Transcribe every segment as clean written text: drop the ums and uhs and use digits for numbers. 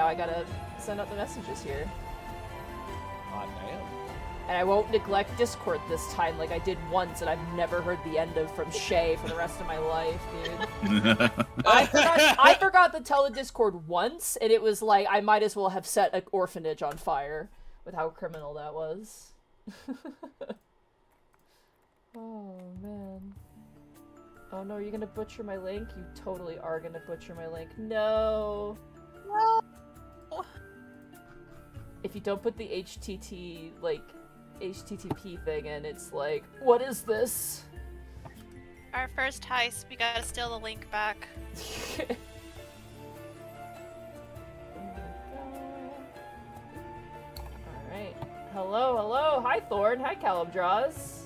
now I gotta send out the messages here. God damn. And I won't neglect Discord this time like I did once, and I've never heard the end of from Shay for the rest of my life, dude. I forgot to tell the Discord once, and it was like I might as well have set an orphanage on fire with how criminal that was. Oh, man. Oh no, you're gonna butcher my link? You totally are gonna butcher my link. No! No. If you don't put the HTTP thing in, it's like, what is this? Our first heist, we gotta steal the link back. Alright. Hello, hello! Hi Thorn! Hi Callum Draws!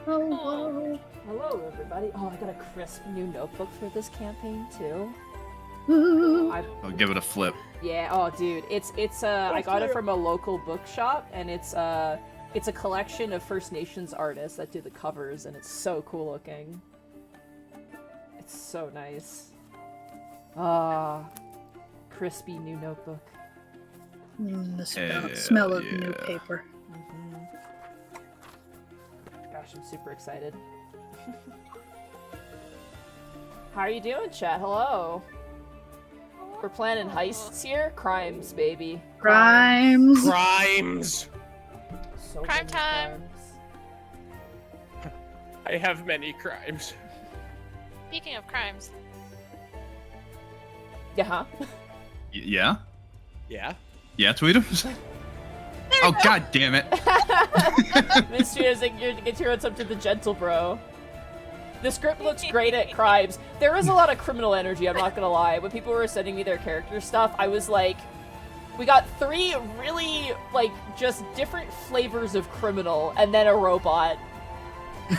Hello. Hello everybody! Oh, I got a crisp new notebook for this campaign too. I'll give it a flip. Yeah, oh dude, it's I got it from a local bookshop, and it's a collection of First Nations artists that do the covers, and it's so cool looking. It's so nice. Ah, crispy new notebook. The smell of new paper. Gosh, I'm super excited. How are you doing, chat? Hello. We're planning heists here? Crimes, baby. Crimes. Crimes! So Crime many time. crimes. I have many crimes. Speaking of crimes, Yeah, huh? Yeah? Yeah? Yeah, Tweetums? Oh, god damn it. Mystery is like, you're to get your up to the gentle bro. The script looks great at crimes. There is a lot of criminal energy, I'm not gonna lie. When people were sending me their character stuff, I was like, we got 3 really, like, just different flavors of criminal, and then a robot.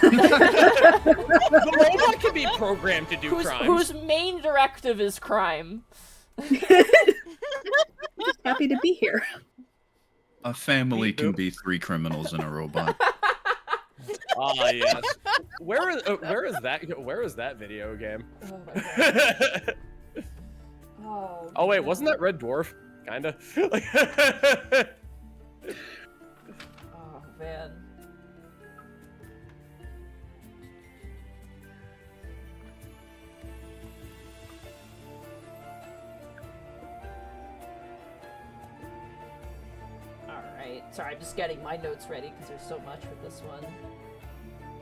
The robot can be programmed to do crimes. Whose main directive is crime. Just happy to be here. A family can be 3 criminals and a robot. Ah, yes. Where is that video game? Oh my god. Oh, Oh wait, wasn't that Red Dwarf? Kinda. Oh man. Alright, sorry, I'm just getting my notes ready because there's so much with this one.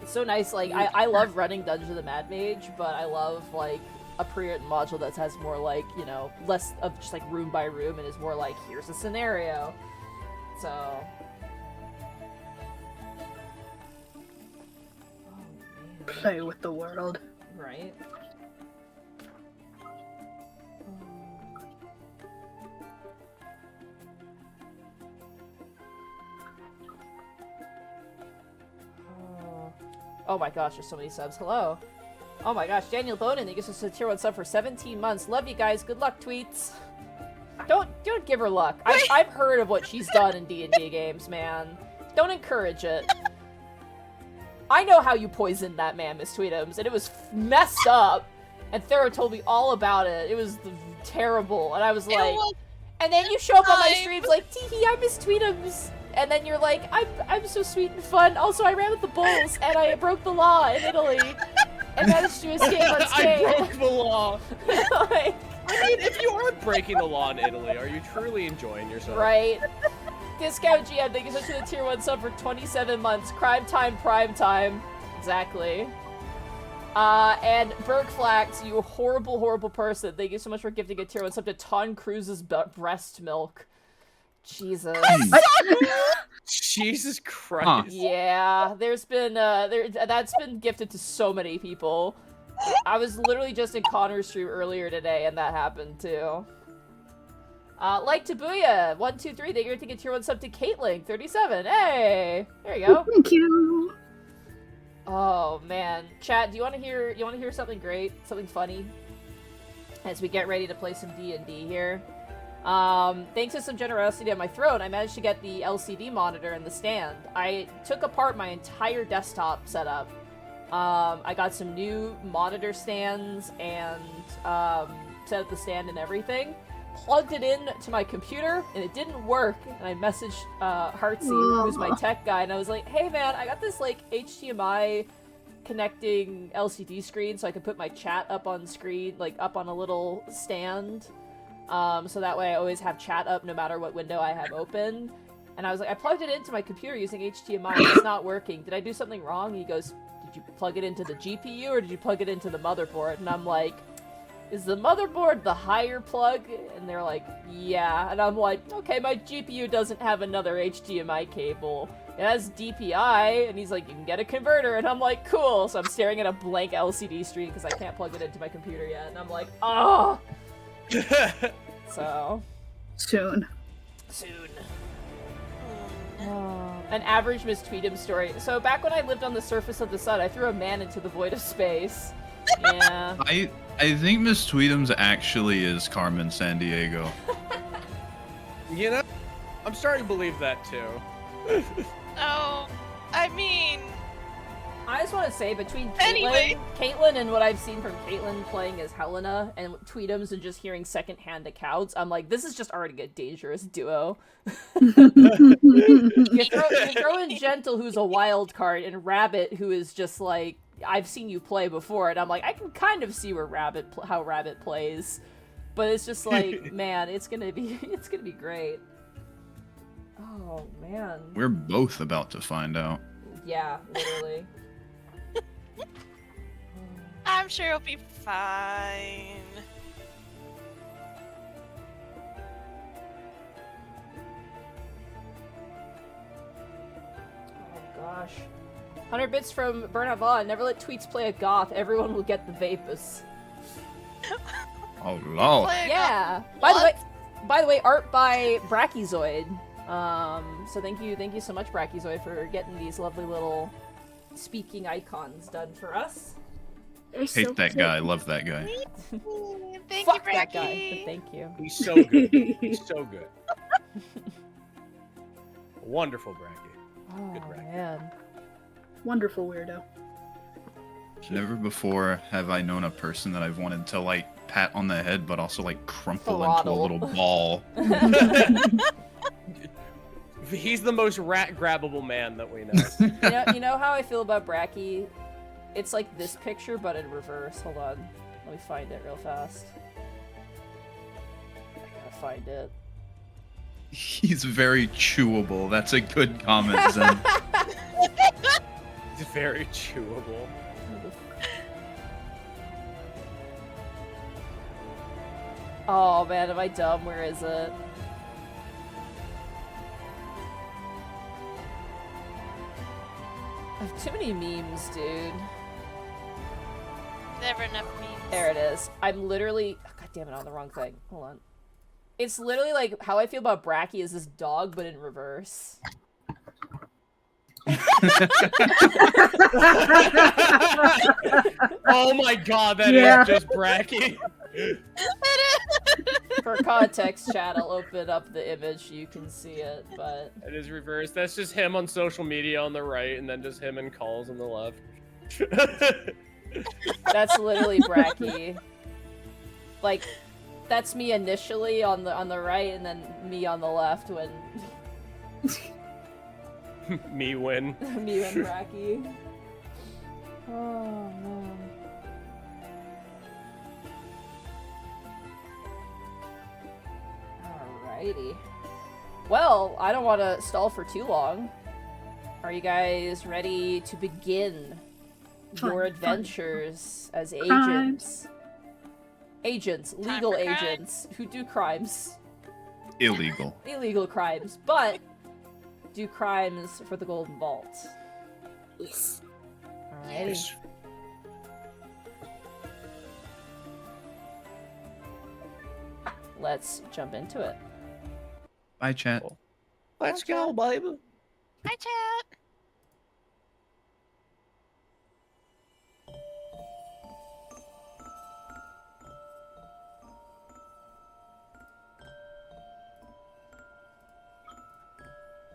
It's so nice, like, I love running Dungeons of the Mad Mage, but I love, like, a pre-written module that has more, like, you know, less of just, like, room by room, and is more like, here's a scenario. So... Oh, man. Play with the world. Right? Oh my gosh, there's so many subs. Hello. Oh my gosh, Daniel Bonin, thank you so much for tier 1 sub for 17 months. Love you guys. Good luck, tweets. Don't give her luck. I've heard of what she's done in D&D games, man. Don't encourage it. I know how you poisoned that man, Miss Tweetums, and it was messed up. And Thera told me all about it. It was terrible, and I was like... And then you show up on my streams like, teehee, I miss Tweetums. And then you're like, I'm so sweet and fun. Also, I ran with the bulls, and I broke the law in Italy. And managed to escape unscathed. I broke the law! Like, I mean, if you are breaking the law in Italy, are you truly enjoying yourself? right. Discount GM, thank you so much for the tier 1 sub for 27 months. Crime time, prime time. Exactly. And Bergflax, you horrible, horrible person. Thank you so much for gifting a tier 1 sub to Tom Cruise's breast milk. Jesus. Jesus Christ. Yeah, there's been, that's been gifted to so many people. I was literally just in Connor's stream earlier today, and that happened too. Like Tabuya, 123, thank you for getting tier 1 sub to Caitlin, 37. Hey! There you go. Thank you. Oh man. Chat, do you wanna hear something great? Something funny? As we get ready to play some D&D here. Thanks to some generosity on my throne, I managed to get the LCD monitor and the stand. I took apart my entire desktop setup. I got some new monitor stands and set up the stand and everything. plugged it in to my computer, and it didn't work. And I messaged Heartsy, who's my tech guy, and I was like, "Hey man, I got this like HDMI connecting LCD screen, so I can put my chat up on screen, like up on a little stand, so that way I always have chat up no matter what window I have open." And I was like, "I plugged it into my computer using HDMI, and it's not working. Did I do something wrong?" He goes, "Did you plug it into the GPU or did you plug it into the motherboard?" And I'm like, "Is the motherboard the higher plug?" And they're like, "Yeah." And I'm like, "Okay, my GPU doesn't have another HDMI cable. It has DPI." And he's like, "You can get a converter." And I'm like, "Cool." So I'm staring at a blank LCD screen because I can't plug it into my computer yet. And I'm like, "Oh." So. Soon. An average Miss Tweedum story. So back when I lived on the surface of the sun, I threw a man into the void of space. Yeah. I think Miss Tweedum's actually is Carmen Sandiego. You know, I'm starting to believe that too. Oh, I mean, I just want to say, between Anyway. Caitlyn and what I've seen from Caitlyn playing as Helena and Tweedums and just hearing secondhand accounts, I'm like, this is just already a dangerous duo. You throw in Gentle, who's a wild card, and Rabbit, who is just like, I've seen you play before, and I'm like, I can kind of see where how Rabbit plays, but it's just like, man, it's gonna be great. Oh man. We're both about to find out. Yeah, literally. I'm sure it'll be fine. Oh gosh. 100 bits from Burnout Vaughn. Never let tweets play a goth. Everyone will get the vapors. Oh lord. Yeah. What? By the way, art by Brachiozoid. So thank you so much, Brachiozoid, for getting these lovely little speaking icons done for us. Hate that guy. Love that guy. Thank Fuck you, that guy, Bracky. but thank you. He's so good. He's so good. Wonderful, Bracky. Oh Good Bracky. man. Wonderful weirdo. Never before have I known a person that I've wanted to like pat on the head, but also like crumple into a Throttle. little ball. He's the most rat grabbable man that we know. You know how I feel about Bracky? It's like this picture, but in reverse. Hold on. Let me find it real fast. I gotta find it. He's very chewable. That's a good comment, Zen. He's very chewable. Oh man, am I dumb? Where is it? I have too many memes, dude. Never enough memes. There it is. I'm literally... Oh, God damn it, on the wrong thing. Hold on. It's literally like how I feel about Bracky is this dog, but in reverse. Oh my god, that Yeah. is just Bracky. For context, chat, I'll open up the image so you can see it, but... It is reversed. That's just him on social media on the right, and then just him in calls on the left. That's literally Bracky. Like, that's me initially on the right, and then me on the left when... Me win. me and Bracky. Oh, man. Alrighty. Well, I don't want to stall for too long. Are you guys ready to begin your adventures as agents? Agents, legal for crime. agents who do crimes. Illegal. Illegal crimes, but do crimes for the Golden Vault. Yes. Alrighty. Let's jump into it. Bye, chat. Let's go, baby. Hi, chat.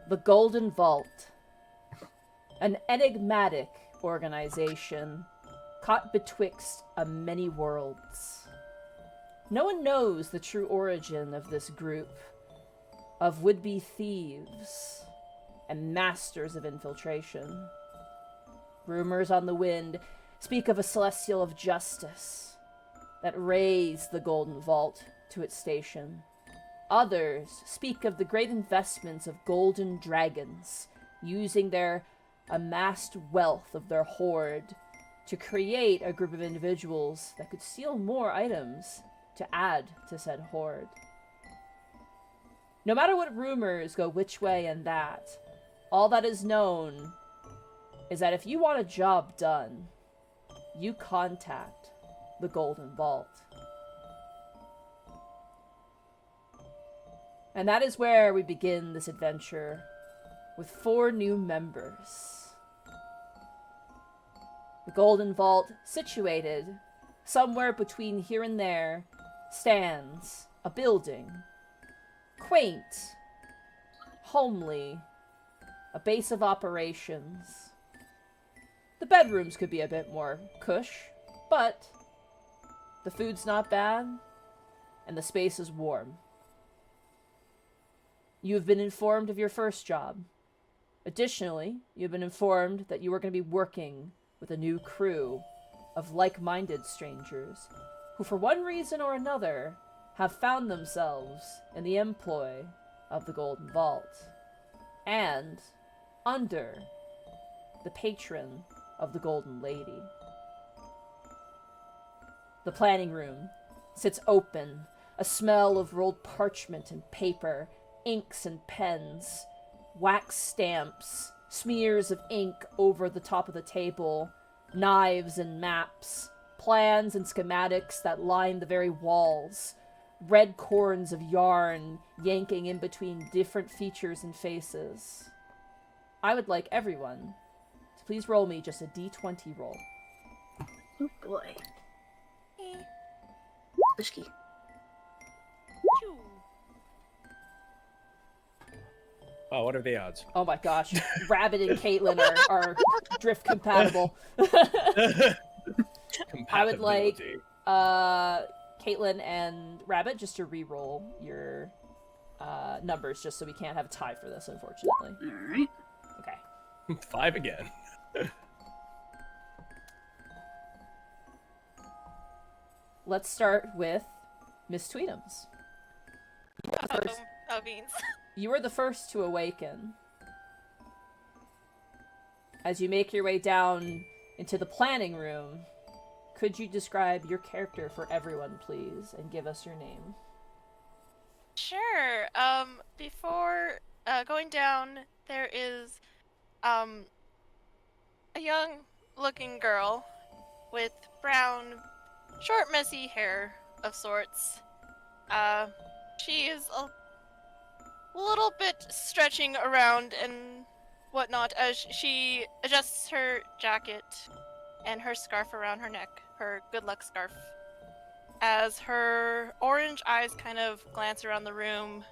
The Golden Vault. An enigmatic organization caught betwixt a many worlds. No one knows the true origin of this group of would-be thieves and masters of infiltration. Rumors on the wind speak of a celestial of justice that raised the Golden Vault to its station. Others speak of the great investments of golden dragons, using their amassed wealth of their hoard to create a group of individuals that could steal more items to add to said hoard. No matter what rumors go which way and that, all that is known is that if you want a job done, you contact the Golden Vault. And that is where we begin this adventure with 4 new members. The Golden Vault, situated somewhere between here and there, stands a building. Quaint, homely, a base of operations. The bedrooms could be a bit more cush, but the food's not bad, and the space is warm. You have been informed of your first job. Additionally, you have been informed that you are going to be working with a new crew of like-minded strangers who, for one reason or another, have found themselves in the employ of the Golden Vault, and under the patron of the Golden Lady. The planning room sits open, a smell of rolled parchment and paper, inks and pens, wax stamps, smears of ink over the top of the table, knives and maps, plans and schematics that line the very walls, red corns of yarn yanking in between different features and faces. I would like everyone to please roll me just a d20 roll. Oh boy. Whiskey. Choo. Oh, what are the odds? Oh my gosh, Rabbit and Caitlin are drift compatible. I would like Caitlin and Rabbit just to re-roll your numbers, just so we can't have a tie for this, unfortunately. Alright. Okay. 5 again. Let's start with Miss Tweetums. Oh, beans. You are the first to awaken. As you make your way down into the planning room, could you describe your character for everyone, please, and give us your name? Sure. Before going down, there is a young-looking girl with brown, short, messy hair of sorts. She is a little bit stretching around and whatnot as she adjusts her jacket and her scarf around her neck, her good luck scarf, as her orange eyes kind of glance around the room.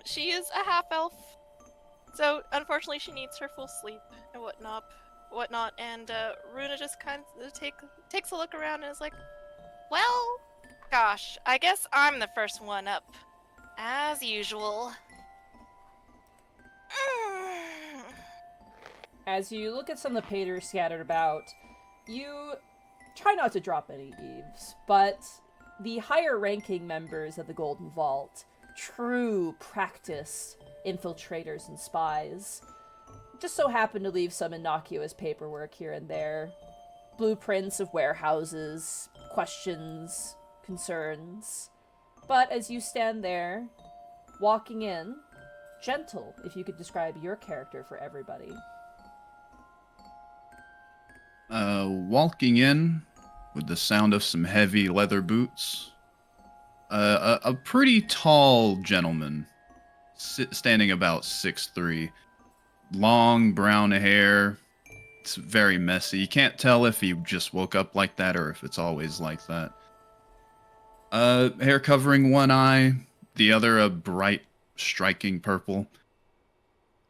She is a half-elf, so unfortunately she needs her full sleep and whatnot, and Runa just kind of takes a look around and is like, well, gosh, I guess I'm the first one up. As usual. As you look at some of the papers scattered about, you try not to drop any eaves, but the higher-ranking members of the Golden Vault, true practiced infiltrators and spies, just so happen to leave some innocuous paperwork here and there. Blueprints of warehouses, questions, concerns. But as you stand there, walking in, Gentle, if you could describe your character for everybody. Walking in with the sound of some heavy leather boots. A pretty tall gentleman, standing about 6'3", long brown hair. It's very messy. You can't tell if he just woke up like that or if it's always like that. Hair covering one eye, the other a bright, striking purple.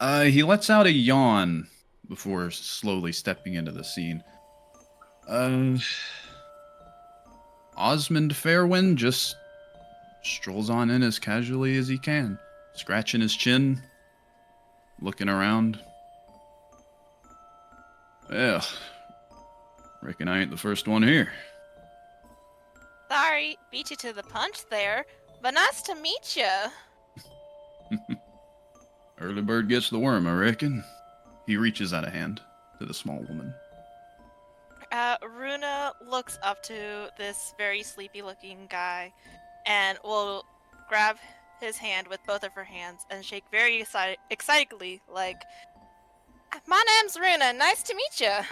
He lets out a yawn before slowly stepping into the scene. Osmond Fairwind just strolls on in as casually as he can, scratching his chin, looking around. Well, reckon I ain't the first one here. Sorry, beat you to the punch there, but nice to meet you. Early bird gets the worm, I reckon. He reaches out a hand to the small woman. Runa looks up to this very sleepy-looking guy, and will grab his hand with both of her hands and shake very excitedly, like, "My name's Runa. Nice to meet you."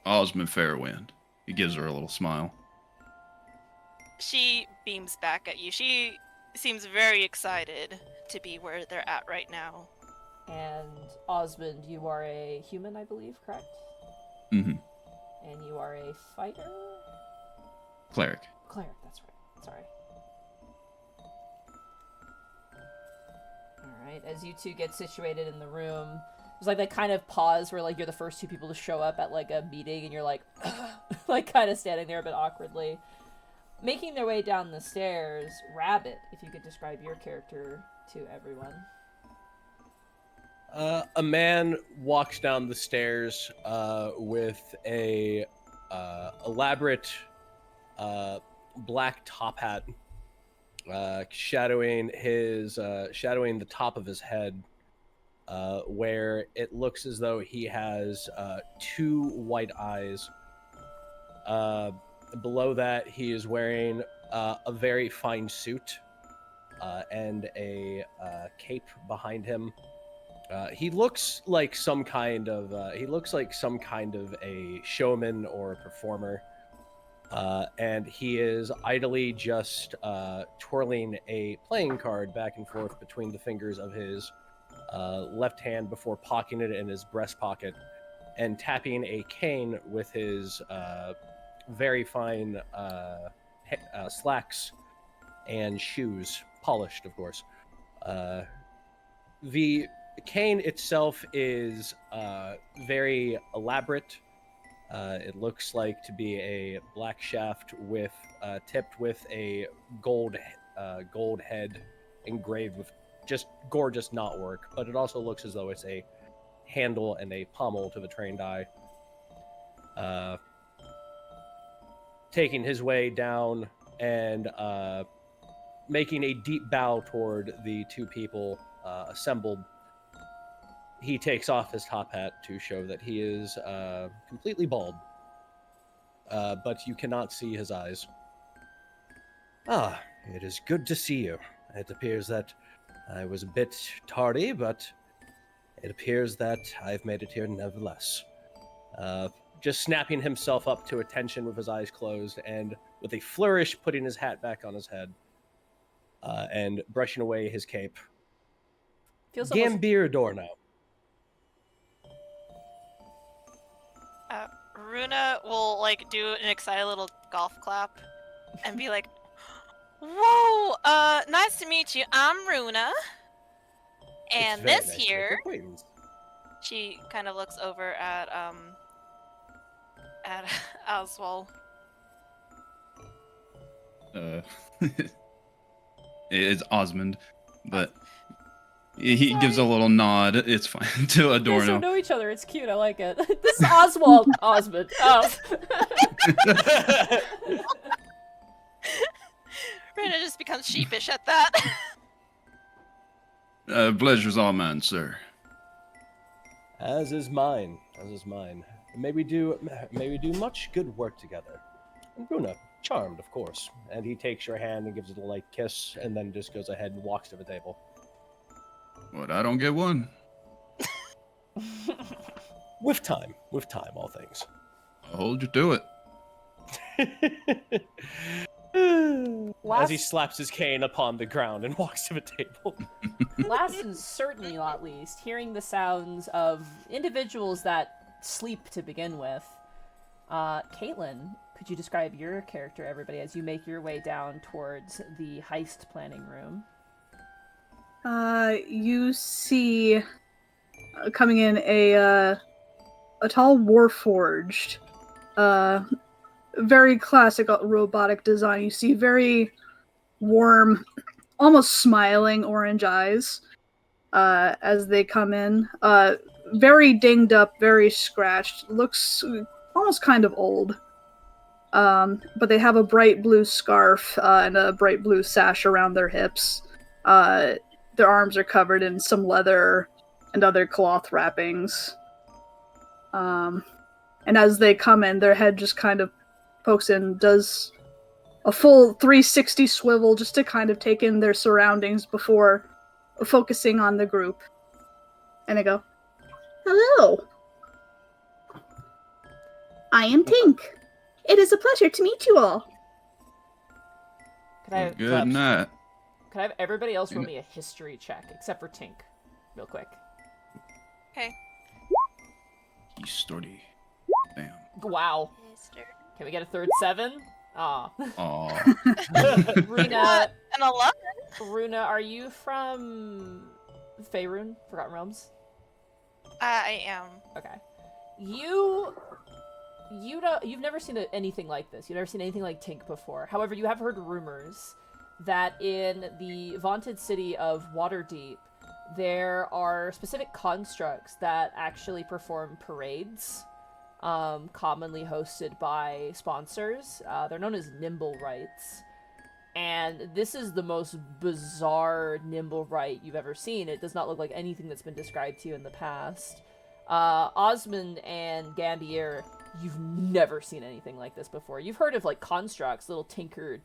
Osmond Fairwind. He gives her a little smile. She beams back at you. She seems very excited to be where they're at right now. And Osmond, you are a human, I believe, correct? Mm-hmm. And you are a fighter? Cleric. Cleric, that's right. Sorry. Alright, as you two get situated in the room, there's like that kind of pause where like you're the first two people to show up at like a meeting and you're like, like kind of standing there a bit awkwardly. Making their way down the stairs, Rabbit, if you could describe your character to everyone. A man walks down the stairs with a elaborate black top hat, shadowing the top of his head, where it looks as though he has two white eyes. Below that, he is wearing a very fine suit and a cape behind him. He looks like some kind of a showman or a performer, and he is idly just twirling a playing card back and forth between the fingers of his left hand before pocketing it in his breast pocket and tapping a cane with his very fine slacks and shoes, polished, of course. The cane itself is very elaborate. It looks like to be a black shaft with tipped with a gold head engraved with just gorgeous knotwork, but it also looks as though it's a handle and a pommel to the trained eye. Taking his way down and making a deep bow toward the two people assembled, he takes off his top hat to show that he is completely bald, but you cannot see his eyes. Ah, it is good to see you. It appears that I was a bit tardy, but it appears that I've made it here nevertheless. Just snapping himself up to attention with his eyes closed, and with a flourish putting his hat back on his head, and brushing away his cape. Feels almost... Gambir Dorno. Runa will like do an excited little golf clap and be like, "Whoa, nice to meet you. I'm Runa. And this nice here," she kind of looks over at Oswald. It's Osmond, but he gives a little nod. It's fine to You guys Adorno. don't know each other. It's cute. I like it. This is Oswald. Osmond. Oh. Runa just becomes sheepish at that. Pleasure's all mine, sir. As is mine. As is mine. May we do much good work together. And Runa, charmed, of course. And he takes your hand and gives it a light kiss, and then just goes ahead and walks to the table. What, I don't get one? With time, all things. I'll hold you to it. As he slaps his cane upon the ground and walks to the table. Last and certainly not least, hearing the sounds of individuals that sleep to begin with. Caitlin, could you describe your character, everybody, as you make your way down towards the heist planning room? You see coming in a tall warforged, very classic robotic design. You see very warm, almost smiling orange eyes as they come in. Very dinged up, very scratched. Looks almost kind of old. But they have a bright blue scarf and a bright blue sash around their hips. Their arms are covered in some leather and other cloth wrappings. And as they come in, their head just kind of pokes in, does a full 360 swivel just to kind of take in their surroundings before focusing on the group. And they go, "Hello. I am Tink. It is a pleasure to meet you all." Could I have, Good night. Could I have everybody else roll me a history check, except for Tink, real quick? Okay. History. Damn. Wow. Mister. Can we get a third 7? Aw. Aw. Runa, An 11. Runa, are you from Faerun, Forgotten Realms? I am. Okay. You've never seen anything like this. You've never seen anything like Tink before. However, you have heard rumors that in the vaunted city of Waterdeep, there are specific constructs that actually perform parades, commonly hosted by sponsors. They're known as nimble rites. And this is the most bizarre nimble rite you've ever seen. It does not look like anything that's been described to you in the past. Osmond and Gambier, you've never seen anything like this before. You've heard of, like, constructs, little tinkered,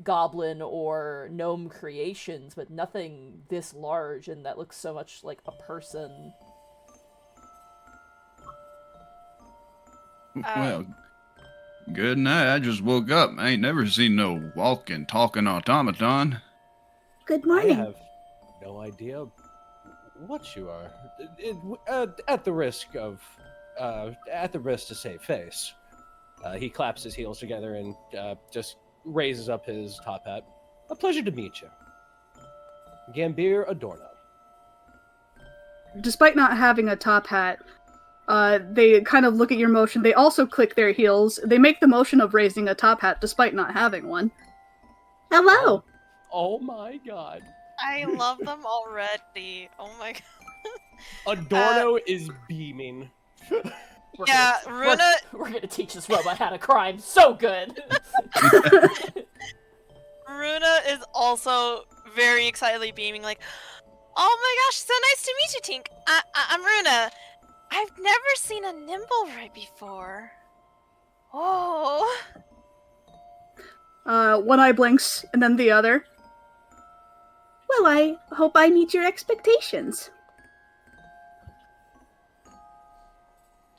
goblin or gnome creations, but nothing this large and that looks so much like a person. Well, good night. I just woke up. I ain't never seen no walking, talking automaton. Good I morning. have no idea what you are. At the risk to save face, he claps his heels together and just raises up his top hat. A pleasure to meet you, Gambir Adorno. Despite not having a top hat, they kind of look at your motion. They also click their heels. They make the motion of raising a top hat despite not having one. Hello. Oh my god. I love them already. Oh my god. Adorno is beaming. Yeah, Runa. We're gonna teach this robot how to crime so good. Runa is also very excitedly beaming, like, "Oh my gosh, so nice to meet you, Tink. I'm Runa. I've never seen a nimble right before. Oh." One eye blinks, and then the other. Well, I hope I meet your expectations.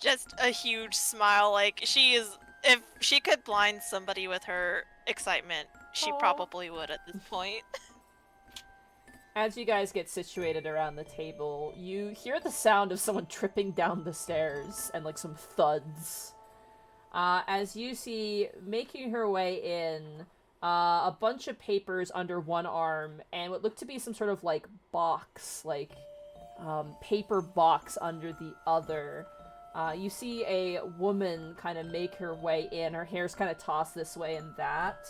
Just a huge smile, like, if she could blind somebody with her excitement, she Aw. probably would at this point. As you guys get situated around the table, you hear the sound of someone tripping down the stairs and, like, some thuds. As you see, making her way in, a bunch of papers under one arm and what looked to be some sort of, like, box, like, paper box under the other. You see a woman kind of make her way in. Her hair's kind of tossed this way and that.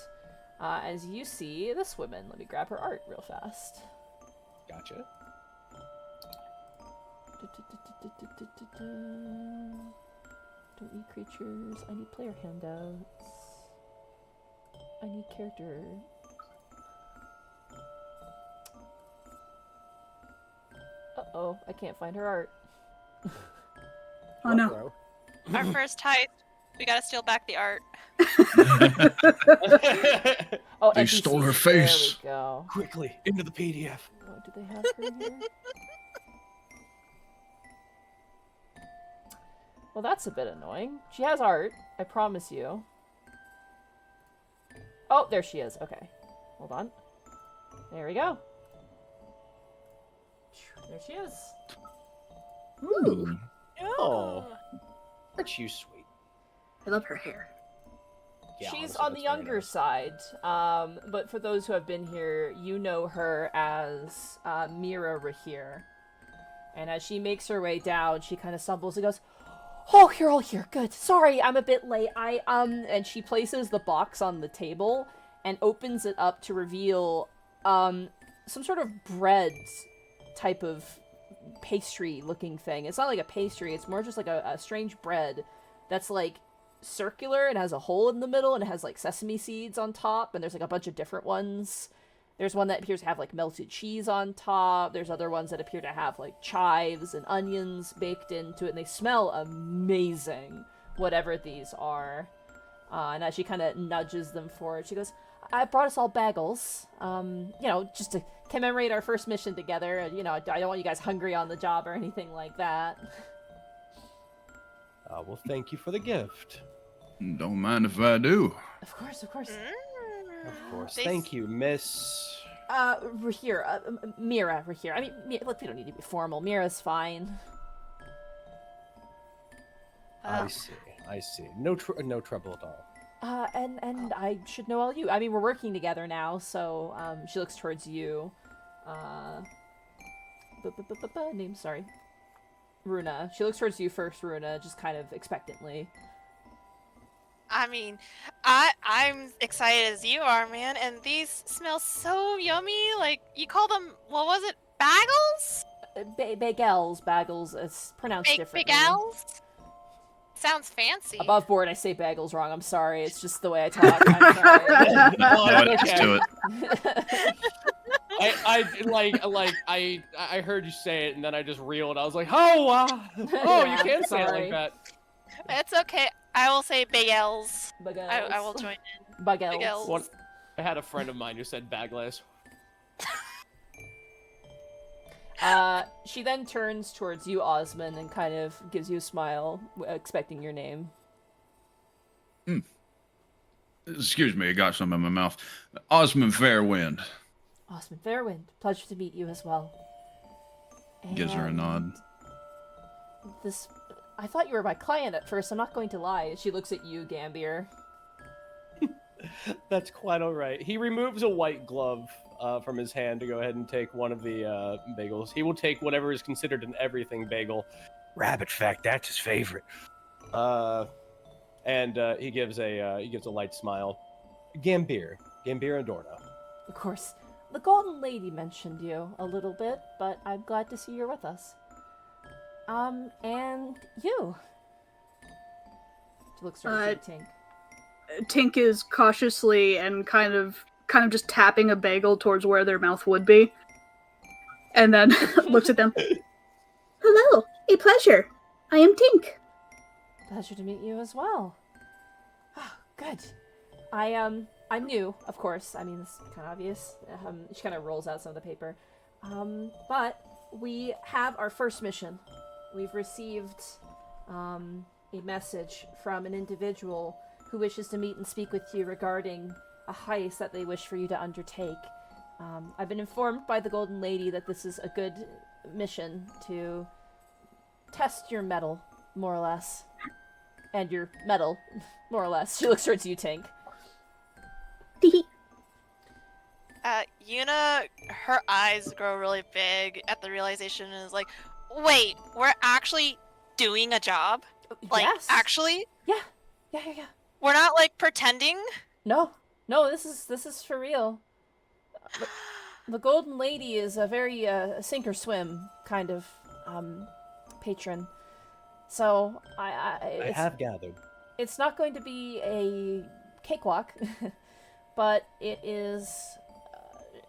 As you see this woman. Let me grab her art real fast. Gotcha. Don't need creatures. I need player handouts. I need character. Uh-oh, I can't find her art. Oh no. Bro. Our first heist. We gotta steal back the art. Oh, They NPCs. stole her face. There we go. Quickly, into the PDF. Oh, do they have her here? Well, that's a bit annoying. She has art, I promise you. Oh, there she is. Okay. Hold on. There we go. There she is. Ooh, Oh, aren't you sweet? I love her hair. Yeah, She's honestly, on the that's very younger nice. side, but for those who have been here, you know her as Mira Rahir. And as she makes her way down, she kind of stumbles and goes, Oh, you're all here. Good. Sorry, I'm a bit late. And she places the box on the table and opens it up to reveal, some sort of bread type of pastry-looking thing. It's not like a pastry, it's more just like a strange bread that's, like, circular and has a hole in the middle, and it has, like, sesame seeds on top, and there's, like, a bunch of different ones. There's one that appears to have, like, melted cheese on top. There's other ones that appear to have, like, chives and onions baked into it, and they smell amazing, whatever these are. And as she kind of nudges them forward, she goes, I brought us all bagels, just to commemorate our first mission together. And, I don't want you guys hungry on the job or anything like that. Well, thank you for the gift. Don't mind if I do. Of course, of course. Of course. Thank you, Miss... Rahir, Mira, Rahir. I mean, look, we don't need to be formal. Mira's fine. I see. No trouble at all. And I should know all you. I mean, we're working together now, so, she looks towards you. Name, sorry. Runa. She looks towards you first, Runa, just kind of expectantly. I mean, I'm excited as you are, man, and these smell so yummy. Like, you call them, what was it, bagels? Bagels, it's pronounced differently. Bagels? Sounds fancy. Above board, I say bagels wrong. I'm sorry. It's just the way I talk. I'm sorry. Do it. I heard you say it, and then I just reeled. I was like, oh, you can't say it like that. It's okay. I will say bagels. Bagels. I will join in. Bagels. I had a friend of mine who said bagless. She then turns towards you, Osmond, and kind of gives you a smile, expecting your name. Excuse me, I got some in my mouth. Osmond Fairwind. Osmond Fairwind. Pleasure to meet you as well. Gives her a nod. I thought you were my client at first, I'm not going to lie. She looks at you, Gambier. That's quite all right. He removes a white glove from his hand to go ahead and take one of the bagels. He will take whatever is considered an everything bagel. Rabbit fact, that's his favorite. And he gives a light smile. Gambier Adorno. Of course. The Golden Lady mentioned you a little bit, but I'm glad to see you're with us. And you. She looks right at Tink. Tink is cautiously and kind of just tapping a bagel towards where their mouth would be. And then looks at them. Hello, a pleasure. I am Tink. Pleasure to meet you as well. Oh, good. I'm new, of course. I mean, it's kind of obvious. She kind of rolls out some of the paper. But we have our first mission. We've received a message from an individual who wishes to meet and speak with you regarding a heist that they wish for you to undertake. I've been informed by the Golden Lady that this is a good mission to test your mettle, more or less. And your mettle, more or less. She looks towards you, Tink. Yuna, her eyes grow really big at the realization and is like, wait, we're actually doing a job? Like, yes. actually? Yeah. We're not, like, pretending? No, this is for real. The Golden Lady is a very sink or swim kind of patron. So I have gathered. It's not going to be a cakewalk, but it is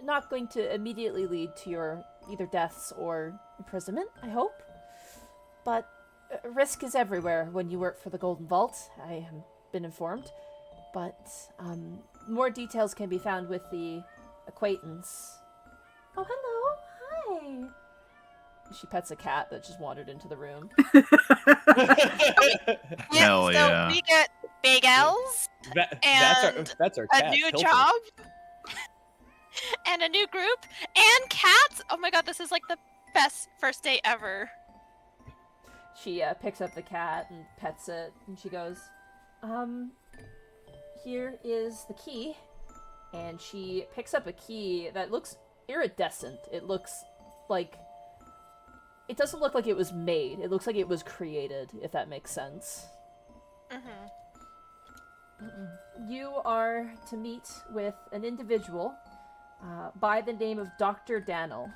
not going to immediately lead to your either deaths or imprisonment, I hope. But risk is everywhere when you work for the Golden Vault, I have been informed. But more details can be found with the acquaintance. Oh, hello. Hi. She pets a cat that just wandered into the room. Hell yeah. So we get bagels that's our cat, a new Pilfer. job and a new group and cats. Oh my god, this is like the best first date ever. She picks up the cat and pets it, and she goes, here is the key. And she picks up a key that looks iridescent. It looks like it doesn't look like it was made. It looks like it was created, if that makes sense. You are to meet with an individual by the name of Dr. Daniel.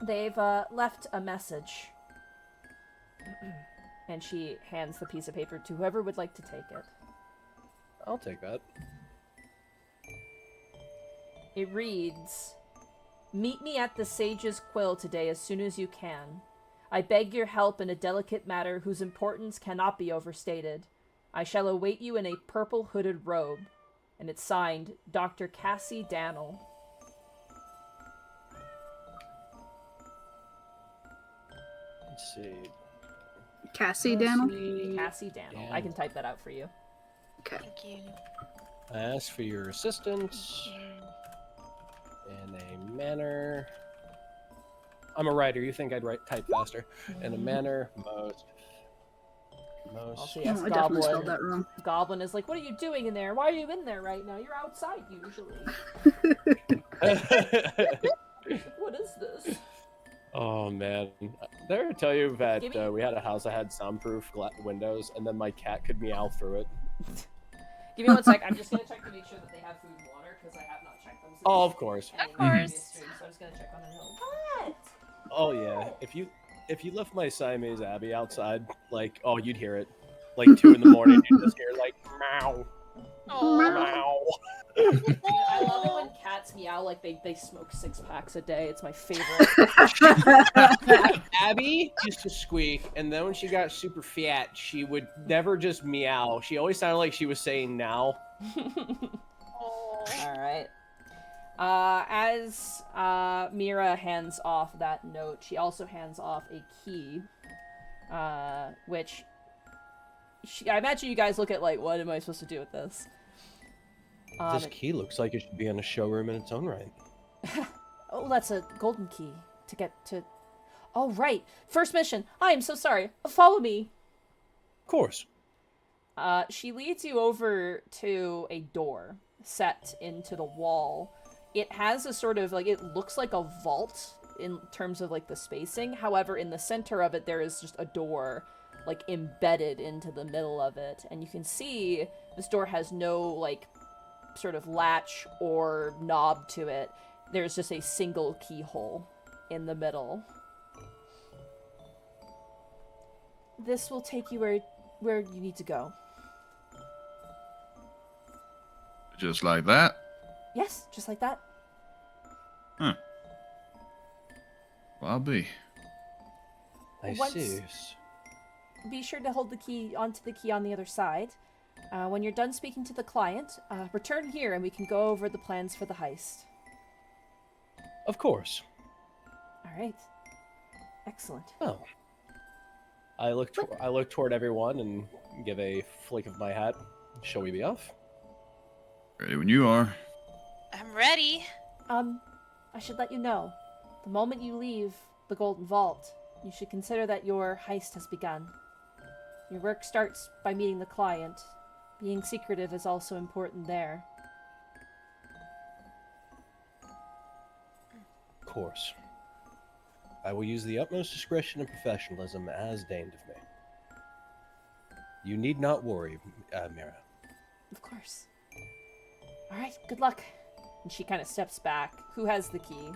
They've left a message. And she hands the piece of paper to whoever would like to take it. I'll take that. It reads, "Meet me at the Sage's Quill today as soon as you can. I beg your help in a delicate matter whose importance cannot be overstated. I shall await you in a purple hooded robe." And it's signed, Dr. Cassie Daniel. Let's see. Cassie Daniel? Cassie Daniel. I can type that out for you. Okay. Thank you. I ask for your assistance in a manner. I'm a writer. You think I'd type faster? In a manner most. Also, yes, I definitely spelled that wrong. Goblin is like, "What are you doing in there? Why are you in there right now? You're outside usually." What is this? Oh man, did I ever tell you that we had a house that had soundproof windows, and then my cat could meow through it? Give me 1 sec. I'm just gonna check to make sure that they have food and water because I have not checked them. Since Oh, of course. Of course. So I'm just gonna check on their health. What? Oh yeah, if you left my Siamese Abby outside, like, oh, you'd hear it, like 2 in the morning, you'd just hear like meow, meow. Dude, I love it when cats meow like they smoke 6 packs a day. It's my favorite. Abby used to squeak, and then when she got super fat, she would never just meow. She always sounded like she was saying now. Oh. All right. As Mira hands off that note, she also hands off a key, which I imagine you guys look at like, what am I supposed to do with this? This key looks like it should be in a showroom in its own right. Oh, that's a golden key to get to... Oh, right. First mission. I am so sorry. Follow me. Of course. She leads you over to a door set into the wall. It has a sort of, like, it looks like a vault in terms of, like, the spacing. However, in the center of it, there is just a door, like, embedded into the middle of it. And you can see this door has no, like, sort of latch or knob to it. There's just a single keyhole in the middle. This will take you where you need to go. Just like that? Yes, just like that. Huh. Well, I'll be. I Once- see. Be sure to hold the key onto the key on the other side. When you're done speaking to the client, return here and we can go over the plans for the heist. Of course. All right. Excellent. Oh. I look toward everyone and give a flick of my hat. Shall we be off? Ready when you are. I'm ready. I should let you know. The moment you leave the Golden Vault, you should consider that your heist has begun. Your work starts by meeting the client. Being secretive is also important there. Of course. I will use the utmost discretion and professionalism as deigned of me. You need not worry, Mira. Of course. All right, good luck. And she kind of steps back. Who has the key?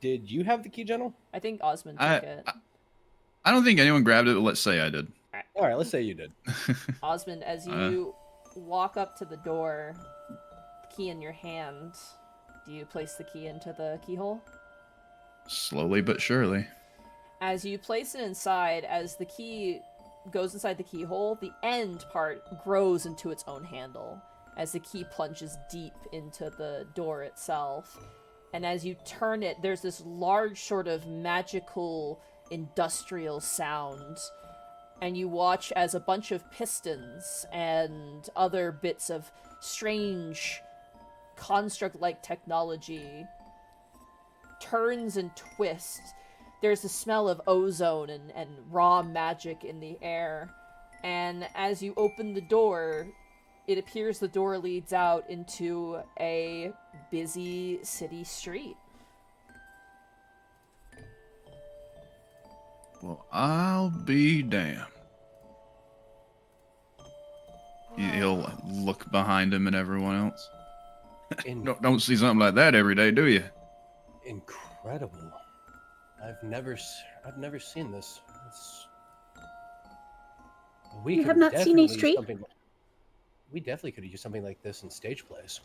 Did you have the key, General? I think Osmond took it. I don't think anyone grabbed it, but let's say I did. All right, let's say you did. Osmond, as you walk up to the door, the key in your hand, do you place the key into the keyhole? Slowly but surely. As you place it inside, as the key goes inside the keyhole, the end part grows into its own handle as the key plunges deep into the door itself. And as you turn it, there's this large sort of magical industrial sound. And you watch as a bunch of pistons and other bits of strange construct-like technology turns and twists. There's the smell of ozone and raw magic in the air. And as you open the door, it appears the door leads out into a busy city street. Well, I'll be damned. He'll look behind him and everyone else. Don't see something like that every day, do you? Incredible. I've never seen this. You have not seen a use street? We definitely could use something like this in stage plays.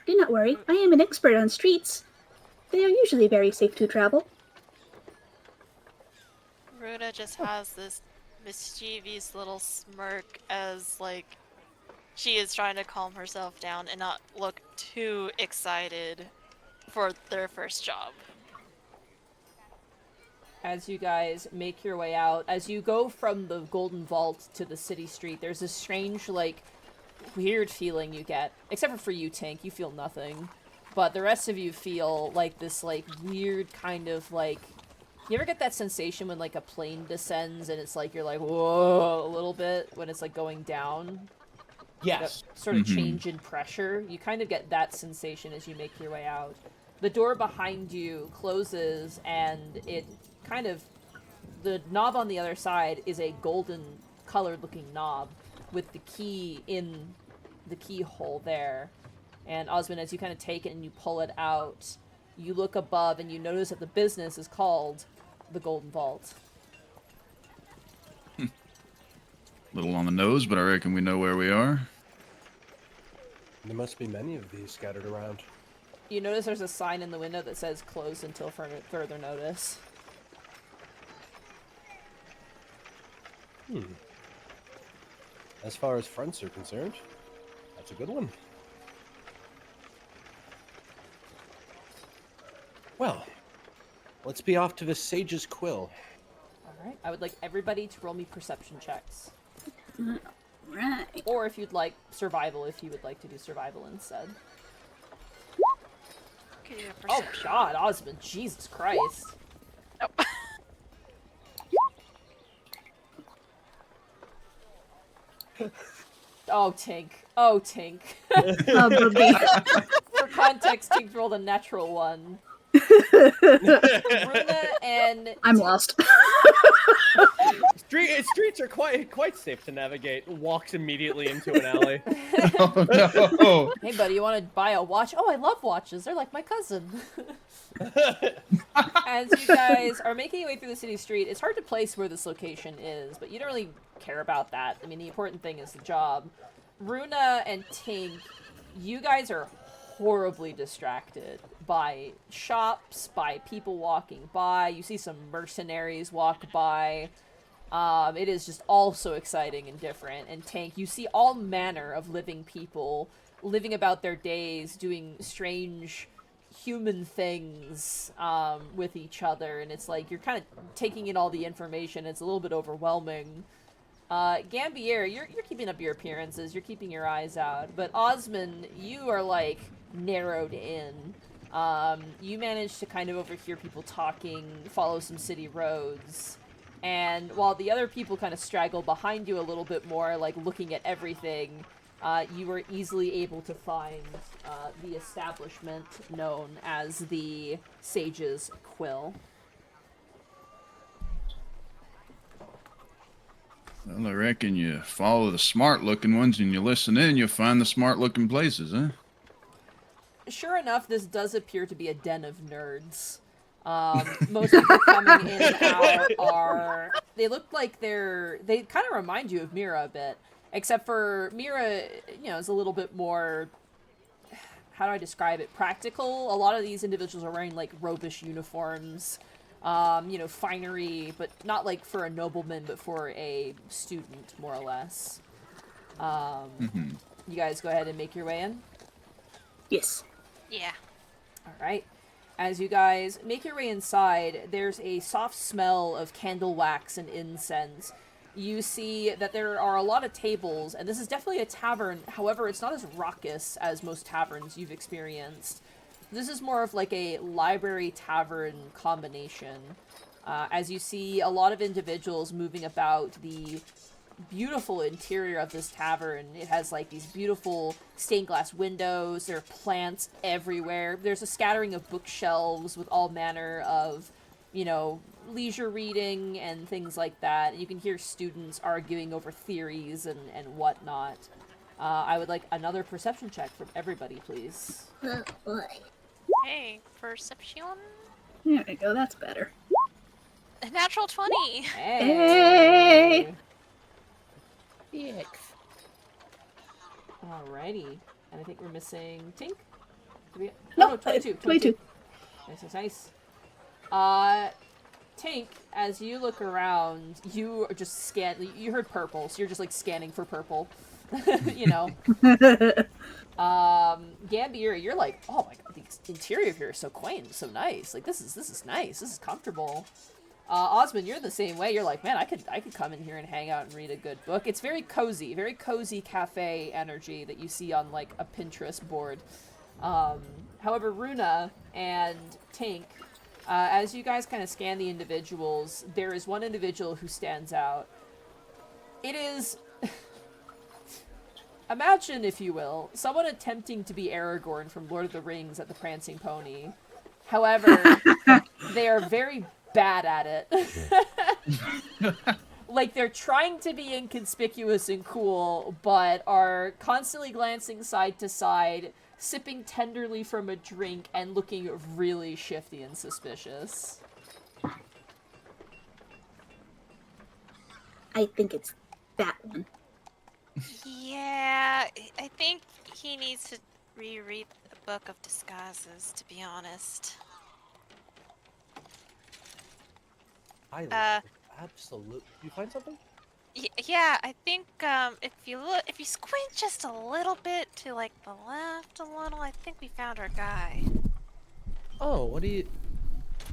Do not worry, I am an expert on streets. They are usually very safe to travel. Ruda just has this mischievous little smirk as, like, she is trying to calm herself down and not look too excited for their first job. As you guys make your way out, as you go from the Golden Vault to the city street, there's this strange, like, weird feeling you get. Except for you, Tank, you feel nothing. But the rest of you feel, like, this, like, weird kind of, like... You ever get that sensation when, like, a plane descends and it's like, you're like, whoa, a little bit, when it's, like, going down? Yes. That sort of change in pressure. You kind of get that sensation as you make your way out. The door behind you closes, and it kind of... The knob on the other side is a golden-colored-looking knob with the key in the keyhole there. And Osmond, as you kind of take it and you pull it out, you look above and you notice that the business is called the Golden Vault. Little on the nose, but I reckon we know where we are. There must be many of these scattered around. You notice there's a sign in the window that says closed until further notice. As far as fronts are concerned, that's a good one. Well, let's be off to the Sage's Quill. Alright, I would like everybody to roll me perception checks. Right. Or if you'd like, survival, if you would like to do survival instead. Can you Oh perception? god, Osmond, Jesus Christ. Nope. Oh, Tink. Oh, Tink. Oh, booby. For context, Tink rolled a natural one. Runa and... I'm lost. Streets are quite safe to navigate. Walks immediately into an alley. Oh no! Hey, buddy, you want to buy a watch? Oh, I love watches. They're like my cousin. As you guys are making your way through the city street, it's hard to place where this location is, but you don't really care about that. I mean, the important thing is the job. Runa and Tink, you guys are horribly distracted by shops, by people walking by. You see some mercenaries walk by. It is just all so exciting and different. And Tank, you see all manner of living people living about their days, doing strange human things with each other. And it's like you're kind of taking in all the information. It's a little bit overwhelming. Gambier, you're keeping up your appearances. You're keeping your eyes out. But Osmond, you are like narrowed in. You managed to kind of overhear people talking, follow some city roads. And while the other people kind of straggle behind you a little bit more, like looking at everything, you were easily able to find the establishment known as the Sage's Quill. Well, I reckon you follow the smart-looking ones and you listen in, you'll find the smart-looking places, huh? Sure enough, this does appear to be a den of nerds. Most people coming in and out are... They look like they kind of remind you of Mira a bit. Except for Mira, you know, is a little bit more... How do I describe it? Practical. A lot of these individuals are wearing, like, robish uniforms. You know, finery, but not, like, for a nobleman, but for a student, more or less. You guys go ahead and make your way in. Yes. Yeah. Alright. As you guys make your way inside, there's a soft smell of candle wax and incense. You see that there are a lot of tables, and this is definitely a tavern. However, it's not as raucous as most taverns you've experienced. This is more of like a library tavern combination. as you see a lot of individuals moving about the beautiful interior of this tavern. It has like these beautiful stained glass windows. There are plants everywhere. There's a scattering of bookshelves with all manner of, you know, leisure reading and things like that. You can hear students arguing over theories and whatnot. I would like another perception check from everybody, please. Oh boy. Hey, perception. There we go, that's better. A natural 20. Hey! Alrighty. And I think we're missing Tink? Do we... No, no, 22. 22. Nice, nice. Tink, as you look around, you are just you heard purple, so you're just like scanning for purple. You know. Gambier, you're like, oh my god, the interior here is so quaint, so nice. Like this is nice. This is comfortable. Osmond, you're the same way. You're like, man, I could come in here and hang out and read a good book. It's very cozy cafe energy that you see on like a Pinterest board. However, Runa and Tink, as you guys kind of scan the individuals, there is one individual who stands out. It is, imagine, if you will, someone attempting to be Aragorn from Lord of the Rings at the Prancing Pony. However, they are very bad at it. Like, they're trying to be inconspicuous and cool, but are constantly glancing side to side, sipping tenderly from a drink, and looking really shifty and suspicious. I think it's that one. Yeah, I think he needs to reread the Book of Disguises, to be honest. I absolutely. You find something? Yeah, I think if you squint just a little bit to like the left a little, I think we found our guy. Oh, what do you?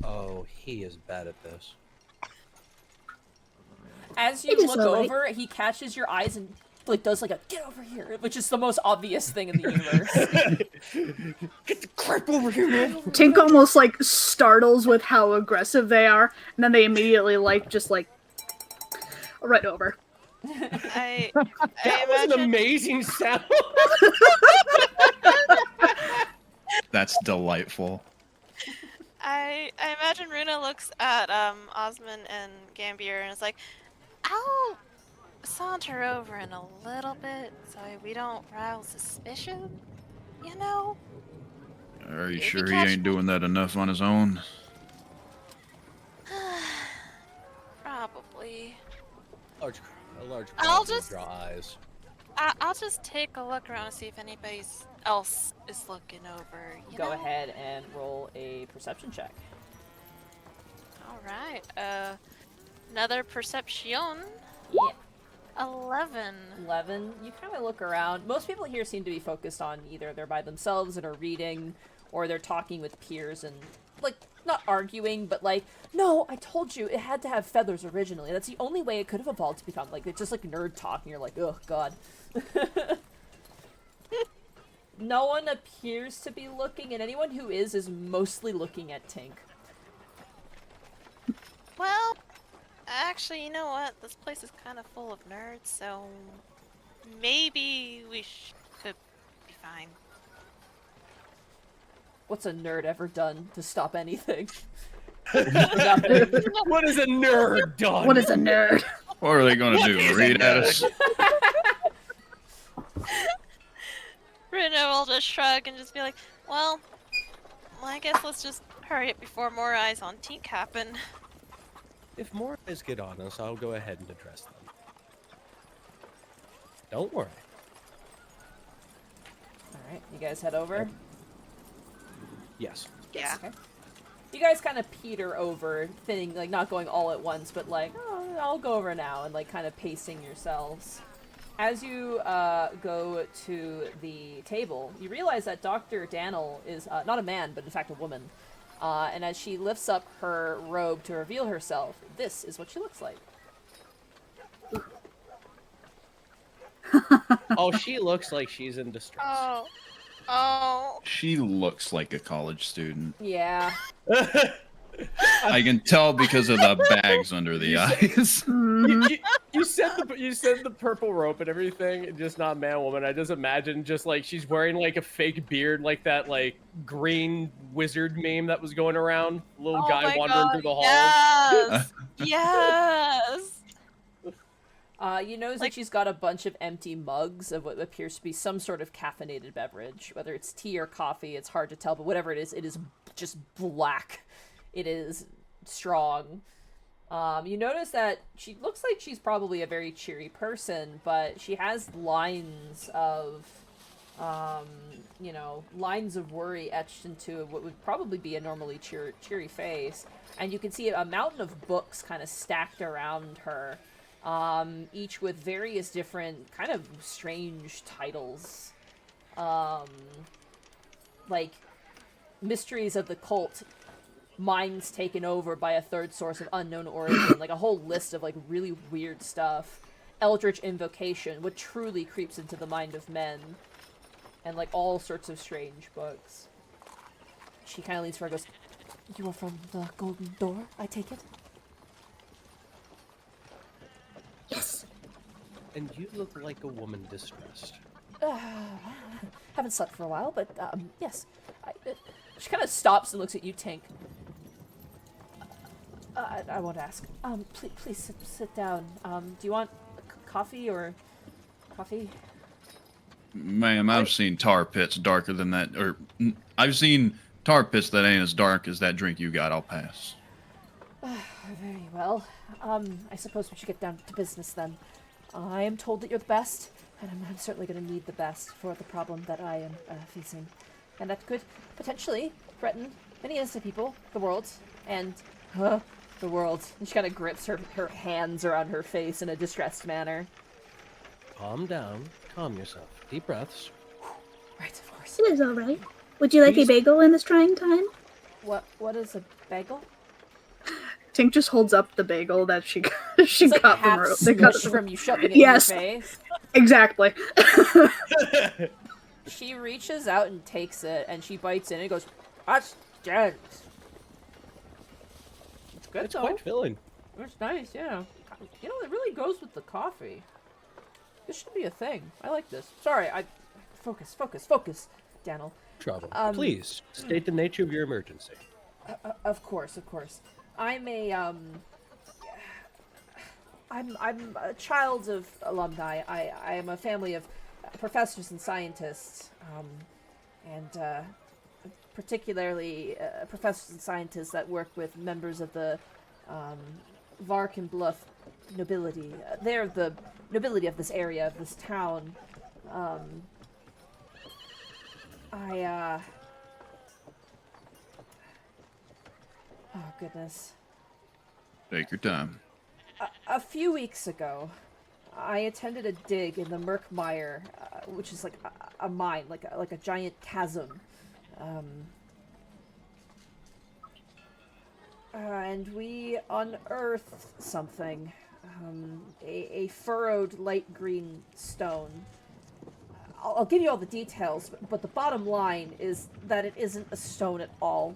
Oh, he is bad at this. As you It is look alright. over, he catches your eyes and like does like a get over here, which is the most obvious thing in the universe. Get the crap over here, man! Tink almost like startles with how aggressive they are, and then they immediately like just like right over. I That was an imagine amazing sound. That's delightful. I imagine Runa looks at Osmond and Gambier and is like, I'll saunter over in a little bit so we don't rouse suspicion, you know? Are you If sure you he catch ain't me- doing that enough on his own? Probably. A large I'll crowd will just- draw eyes. I'll just take a look around and see if anybody else is looking over. You Go know? ahead and roll a perception check. All right. Another perception. Yeah. 11. 11. You kind of look around. Most people here seem to be focused on either they're by themselves and are reading, or they're talking with peers and, like, not arguing, but like, no, I told you it had to have feathers originally. That's the only way it could have evolved to become, like, it's just like nerd talk, and you're like, oh, God. No one appears to be looking, and anyone who is mostly looking at Tink. Well, actually, you know what? This place is kind of full of nerds, so maybe we could be fine. What's a nerd ever done to stop anything? Nothing. What is a nerd done? What is a nerd? What are they gonna do? Read at us? Runa will just shrug and just be like, well, I guess let's just hurry up before more eyes on Tink happen. If more eyes get on us, I'll go ahead and address them. Don't worry. Alright, you guys head over? Yes. Yeah. Okay. You guys kind of peter over, thinning, like, not going all at once, but like, oh, I'll go over now, and like, kind of pacing yourselves. As you go to the table, you realize that Dr. Daniel is not a man, but in fact a woman. And as she lifts up her robe to reveal herself, this is what she looks like. Oh, she looks like she's in distress. Oh. She looks like a college student. Yeah. I can tell because of the bags under the eyes. Mhm. You said the purple rope and everything, and just not man woman. I just imagine just like she's wearing like a fake beard, like that like green wizard meme that was going around. Little Oh guy my wandering God, through the halls. yes, yes. You notice that she's got a bunch of empty mugs of what appears to be some sort of caffeinated beverage. Whether it's tea or coffee, it's hard to tell, but whatever it is just black. It is strong. You notice that she looks like she's probably a very cheery person, but she has lines of, lines of worry etched into what would probably be a normally cheery face. And you can see a mountain of books kind of stacked around her. Each with various different kind of strange titles. Like Mysteries of the Cult, Minds Taken Over by a Third Source of Unknown Origin, like a whole list of like really weird stuff. Eldritch Invocation, what truly creeps into the mind of men, and like all sorts of strange books. She kind of leans forward and goes, "You are from the Golden Door, I take it?" Yes. And you look like a woman distressed. Haven't slept for a while, but yes. She kind of stops and looks at you, Tink. I won't ask. Please sit down. Do you want coffee or coffee? Ma'am, I've seen tar pits darker than that, or I've seen tar pits that ain't as dark as that drink you got. I'll pass. Very well. I suppose we should get down to business then. I am told that you're the best, and I'm certainly going to need the best for the problem that I am facing. And that could potentially threaten many innocent people, the world, and the world. And she kind of grips her hands around her face in a distressed manner. Calm down. Calm yourself. Deep breaths. Right, of course. It is all right. Would you like a bagel in this trying time? What is a bagel? Tink just holds up the bagel that she It's like got half from her. They got smushed it from you shoving it Yes. in your face. Exactly. She reaches out and takes it, and she bites in and goes, "That's dense. It's good It's though. quite filling. It's nice, yeah. You know, it really goes with the coffee. This should be a thing. I like this. Sorry, focus, Daniel. Trouble. Um, Please state the nature of your emergency. Of course. I'm a child of alumni. I am a family of professors and scientists, and particularly professors and scientists that work with members of the Vark and Bluff nobility. They're the nobility of this area, of this town. Oh, goodness. Take your time. A few weeks ago, I attended a dig in the Murkmire, which is like a mine, like a giant chasm. And we unearthed something. A furrowed light green stone. I'll give you all the details, but the bottom line is that it isn't a stone at all.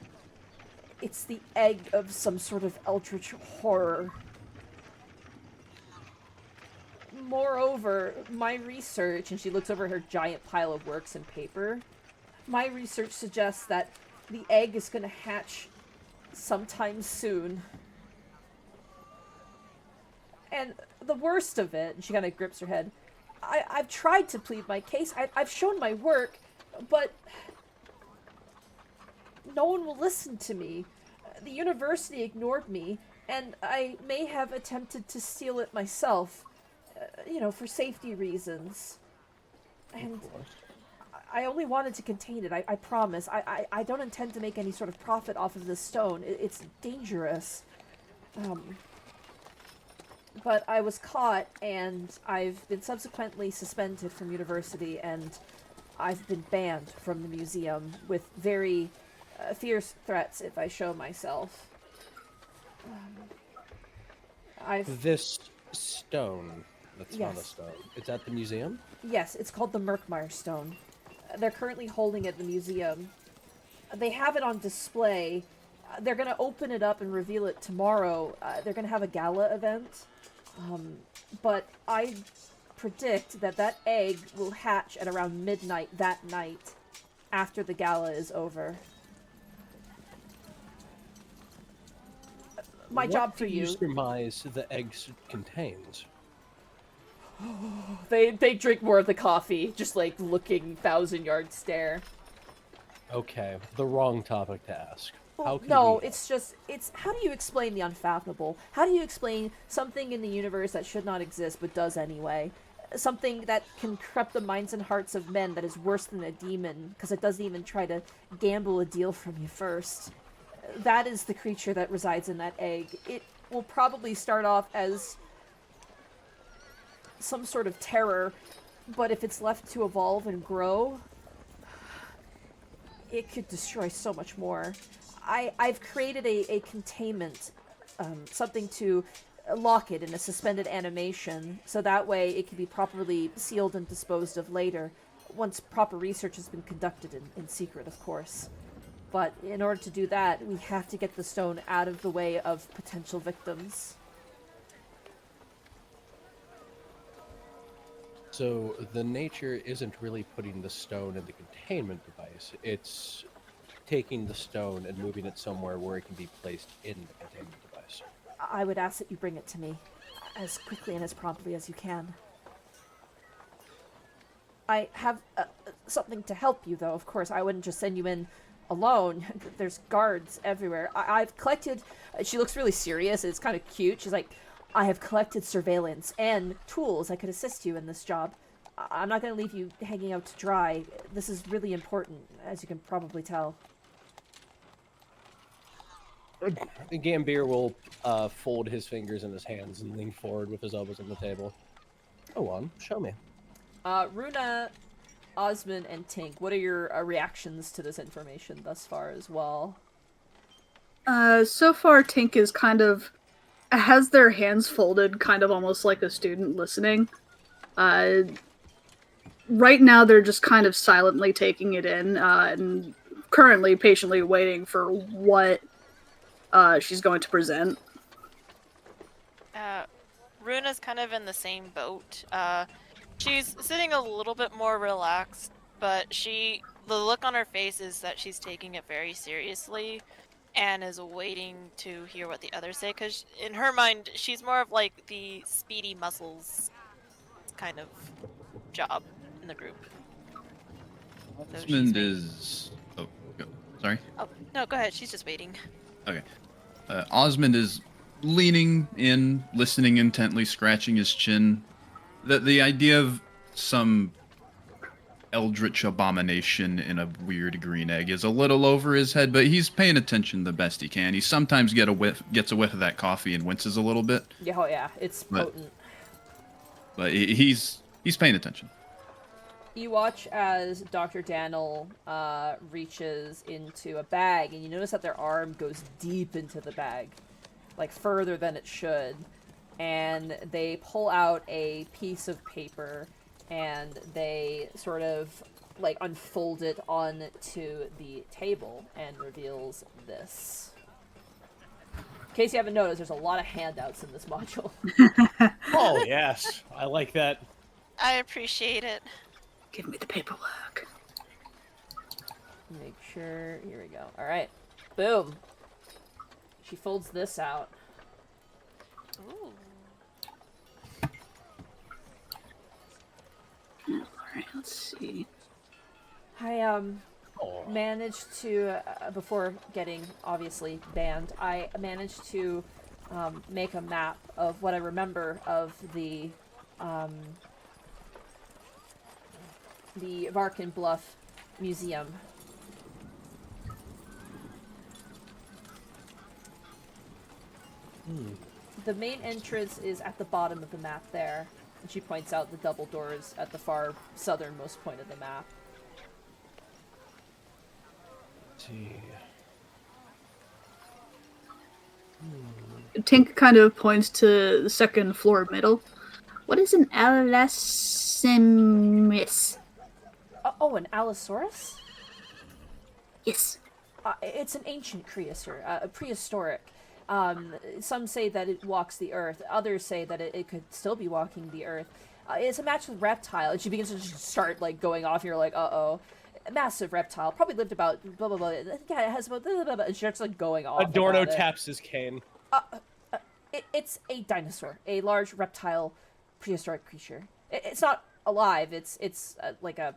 It's the egg of some sort of eldritch horror. Moreover, my research, and she looks over her giant pile of works and paper, my research suggests that the egg is going to hatch sometime soon. And the worst of it, and she kind of grips her head, I've tried to plead my case, I've shown my work, but no one will listen to me. The university ignored me, and I may have attempted to steal it myself, for safety reasons. And I only wanted to contain it, I promise. I don't intend to make any sort of profit off of this stone. It's dangerous. But I was caught, and I've been subsequently suspended from university, and I've been banned from the museum with very fierce threats if I show myself. This stone, that's not a Yes. stone. It's at the museum? Yes, it's called the Murkmire Stone. They're currently holding it at the museum. They have it on display. they're gonna open it up and reveal it tomorrow. They're gonna have a gala event. But I predict that that egg will hatch at around midnight that night, after the gala is over. My job for What do you you. surmise the egg contains? They drink more of the coffee, just like looking 1,000-yard stare. Okay, the wrong topic to ask. How can No, we it's how do you explain the unfathomable? How do you explain something in the universe that should not exist but does anyway? Something that can corrupt the minds and hearts of men that is worse than a demon because it doesn't even try to gamble a deal from you first. That is the creature that resides in that egg. It will probably start off as some sort of terror, but if it's left to evolve and grow, it could destroy so much more. I've created a containment, something to lock it in a suspended animation, so that way it can be properly sealed and disposed of later, once proper research has been conducted in secret, of course. But in order to do that, we have to get the stone out of the way of potential victims. So the nature isn't really putting the stone in the containment device. It's taking the stone and moving it somewhere where it can be placed in the containment device. I would ask that you bring it to me as quickly and as promptly as you can. I have something to help you, though, of course. I wouldn't just send you in alone. There's guards everywhere. I've collected... She looks really serious. It's kind of cute. She's like, I have collected surveillance and tools that could assist you in this job. I'm not going to leave you hanging out to dry. This is really important, as you can probably tell. Gambier will fold his fingers in his hands and lean forward with his elbows on the table. Go on, show me. Runa, Osmond, and Tink, what are your reactions to this information thus far as well? So far, Tink is kind of has their hands folded, kind of almost like a student listening. Right now, they're just kind of silently taking it in, and currently patiently waiting for what she's going to present. Runa's kind of in the same boat. She's sitting a little bit more relaxed, but the look on her face is that she's taking it very seriously and is waiting to hear what the others say, because in her mind, she's more of like the speedy muscles kind of job in the group. So Osmond is... Oh, go. Sorry? Oh, no, go ahead. She's just waiting. Okay. Osmond is leaning in, listening intently, scratching his chin. The idea of some eldritch abomination in a weird green egg is a little over his head, but he's paying attention the best he can. He sometimes gets a whiff of that coffee and winces a little bit. Yeah, oh yeah, it's potent. But he's paying attention. You watch as Dr. Daniel reaches into a bag, and you notice that their arm goes deep into the bag, like further than it should. And they pull out a piece of paper, and they sort of like unfold it onto the table, and reveals this. In case you haven't noticed, there's a lot of handouts in this module. Oh, yes. I like that. I appreciate it. Give me the paperwork. Make sure. Here we go. All right. Boom. She folds this out. Ooh. Alright, let's see. I managed to before getting obviously banned, I managed to make a map of what I remember of the Varkin Bluff Museum. The main entrance is at the bottom of the map there, and she points out the double doors at the far southernmost point of the map. Let's see. Tink kind of points to the second floor middle. What is an allosaurus? Oh, an Allosaurus? Yes. It's an ancient creature, prehistoric. Some say that it walks the earth. Others say that it could still be walking the earth. It's a match with reptile. And she begins to just start like going off. And you're like, uh-oh. A massive reptile. Probably lived about blah, blah, blah. Yeah, it has about blah, blah, blah. And she starts like going off. Adorno about it. taps his cane. It's a dinosaur. A large reptile prehistoric creature. It's not alive. It's like a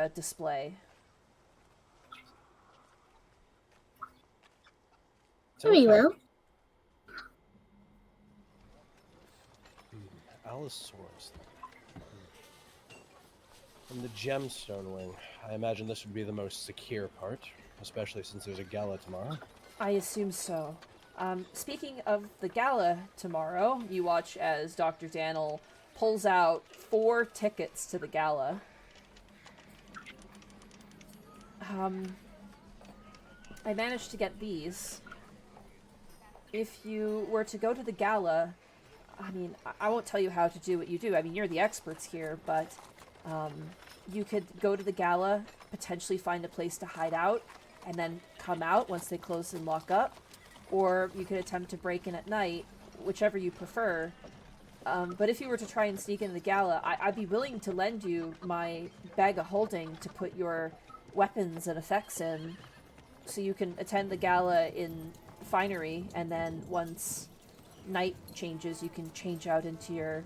display. Very well. Allosaurus. And the gemstone wing. I imagine this would be the most secure part, especially since there's a gala tomorrow. I assume so. Speaking of the gala tomorrow, you watch as Dr. Daniel pulls out 4 tickets to the gala. I managed to get these. If you were to go to the gala, I mean, I won't tell you how to do what you do. I mean, you're the experts here, but you could go to the gala, potentially find a place to hide out, and then come out once they close and lock up. Or you could attempt to break in at night, whichever you prefer. But if you were to try and sneak into the gala, I'd be willing to lend you my bag of holding to put your weapons and effects in, so you can attend the gala in finery, and then once night changes, you can change out into your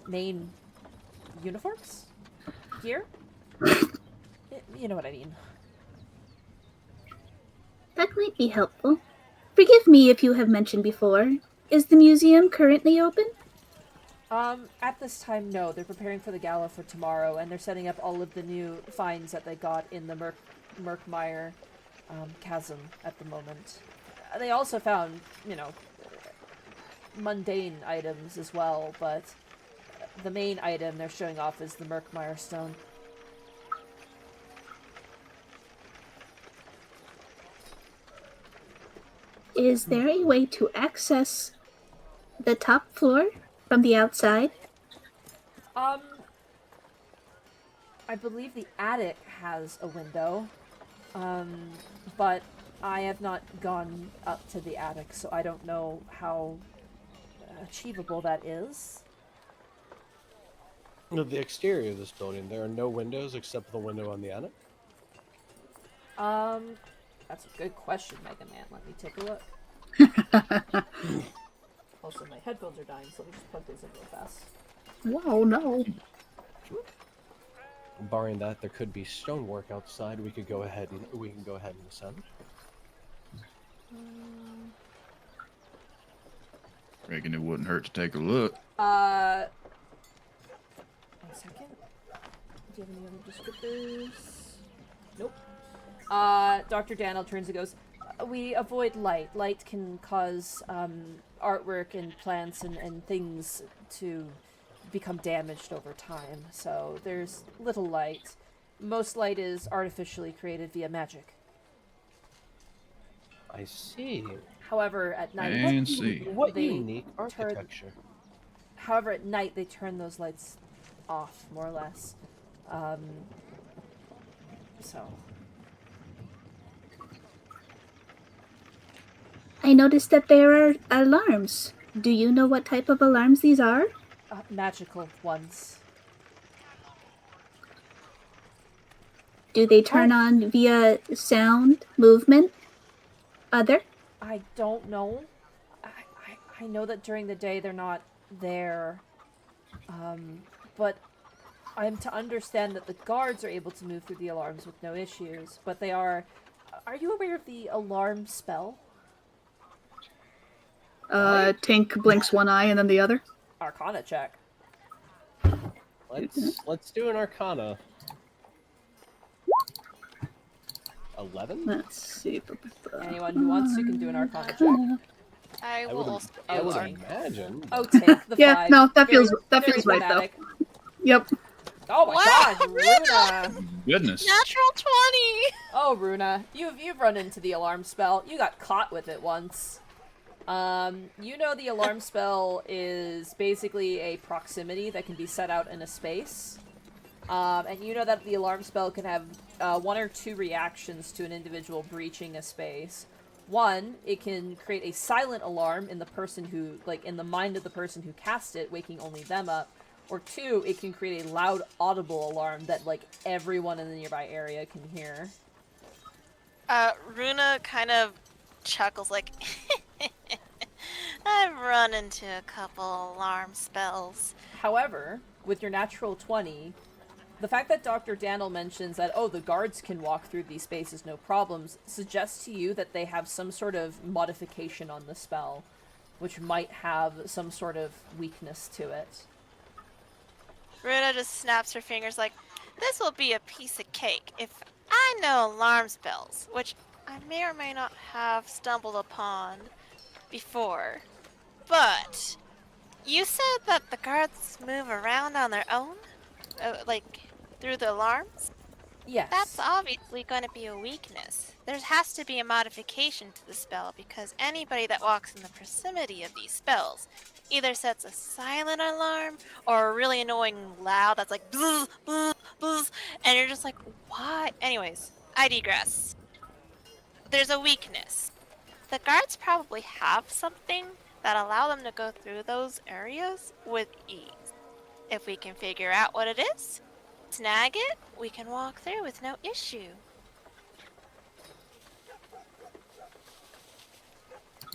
main uniforms? Gear? You know what I mean. That might be helpful. Forgive me if you have mentioned before. Is the museum currently open? At this time, no. They're preparing for the gala for tomorrow, and they're setting up all of the new finds that they got in the Murkmire chasm at the moment. They also found, mundane items as well, but the main item they're showing off is the Murkmire stone. Is there a way to access the top floor from the outside? I believe the attic has a window, but I have not gone up to the attic, so I don't know how achievable that is. No, the exterior of this building, there are no windows except the window on the attic. That's a good question, Mega Man. Let me take a look. Also, my headphones are dying, so let me just plug these in real fast. Wow, no. Barring that, there could be stonework outside. We can go ahead and ascend. Reckon it wouldn't hurt to take a look. 1 second. Do you have any other descriptors? Nope. Dr. Daniel turns and goes, we avoid light. Light can cause artwork and plants and things to become damaged over time. So there's little light. Most light is artificially created via magic. I see. However, at night... And see. What They unique architecture. However, at night, they turn those lights off, more or less. So... I noticed that there are alarms. Do you know what type of alarms these are? magical ones. Do they turn on via sound, movement, other? I don't know. I know that during the day they're not there. But I'm to understand that the guards are able to move through the alarms with no issues. But they are... Are you aware of the alarm spell? Tink blinks one eye and then the other. Arcana check. Let's do an Arcana. 11? Let's see. Anyone who wants to can do an Arcana check. I will also I do would one. imagine. Oh, take the Yeah, 5. no, that Very- feels very right though. thematic. Yep. Oh my Wow, god, Runa! Goodness. Natural 20! Oh, Runa, you've run into the alarm spell. You got caught with it once. You know the alarm spell is basically a proximity that can be set out in a space. And you know that the alarm spell can have 1 or 2 reactions to an individual breaching a space. 1, it can create a silent alarm in the person who, like, in the mind of the person who cast it, waking only them up. Or 2, it can create a loud, audible alarm that, like, everyone in the nearby area can hear. Runa kind of chuckles like, I've run into a couple alarm spells. However, with your natural 20, the fact that Dr. Daniel mentions that, oh, the guards can walk through these spaces no problems, suggests to you that they have some sort of modification on the spell, which might have some sort of weakness to it. Runa just snaps her fingers like, this will be a piece of cake if I know alarm spells, which I may or may not have stumbled upon before. But you said that the guards move around on their own? Like, through the alarms? Yes. That's obviously going to be a weakness. There has to be a modification to the spell because anybody that walks in the proximity of these spells either sets a silent alarm or a really annoying loud that's like buzz, buzz, buzz, and you're just like, why? Anyways, I digress. There's a weakness. The guards probably have something that allow them to go through those areas with ease. If we can figure out what it is, snag it, we can walk through with no issue.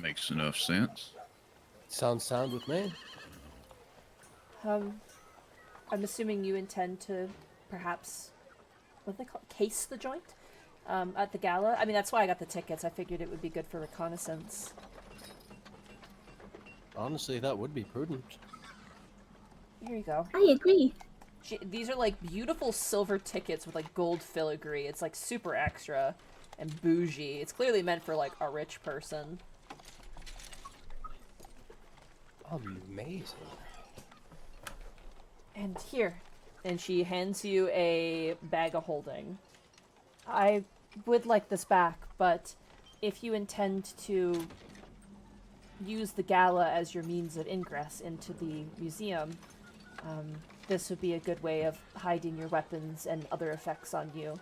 Makes enough sense. Sounds sound with me. I'm assuming you intend to perhaps, what do they call it? Case the joint? At the gala? I mean, that's why I got the tickets. I figured it would be good for reconnaissance. Honestly, that would be prudent. Here you go. I agree. These are like beautiful silver tickets with like gold filigree. It's like super extra and bougie. It's clearly meant for like a rich person. Amazing. And here. And she hands you a bag of holding. I would like this back, but if you intend to use the gala as your means of ingress into the museum, this would be a good way of hiding your weapons and other effects on you.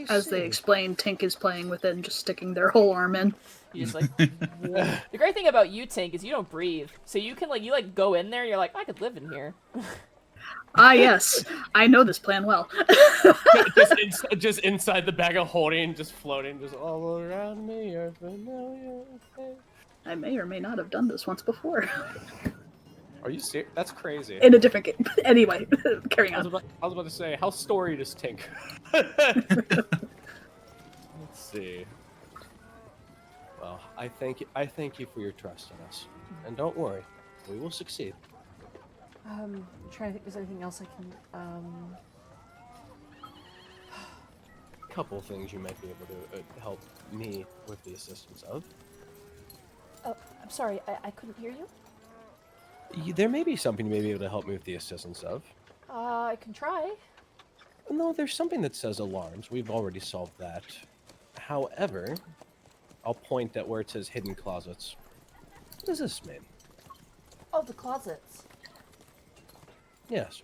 As they explain, Tink is playing with it and just sticking their whole arm in. You just like the great thing about you, Tink, is you don't breathe. So you can like go in there, you're like, I could live in here. Ah yes, I know this plan well. just inside the bag of holding, just floating, just all around me are familiar faces. I may or may not have done this once before. Are you serious? That's crazy. In a different game. Anyway, carrying I was on. about to say, how storied is Tink? Let's see. Well, I thank you for your trust in us, and don't worry, we will succeed. I'm trying to think if there's anything else I can, Couple things you might be able to help me with the assistance of. Oh, I'm sorry, I couldn't hear you. There may be something you may be able to help me with the assistance of. I can try. No, there's something that says alarms. We've already solved that. However, I'll point at where it says hidden closets. What does this mean? Oh, the closets. Yes.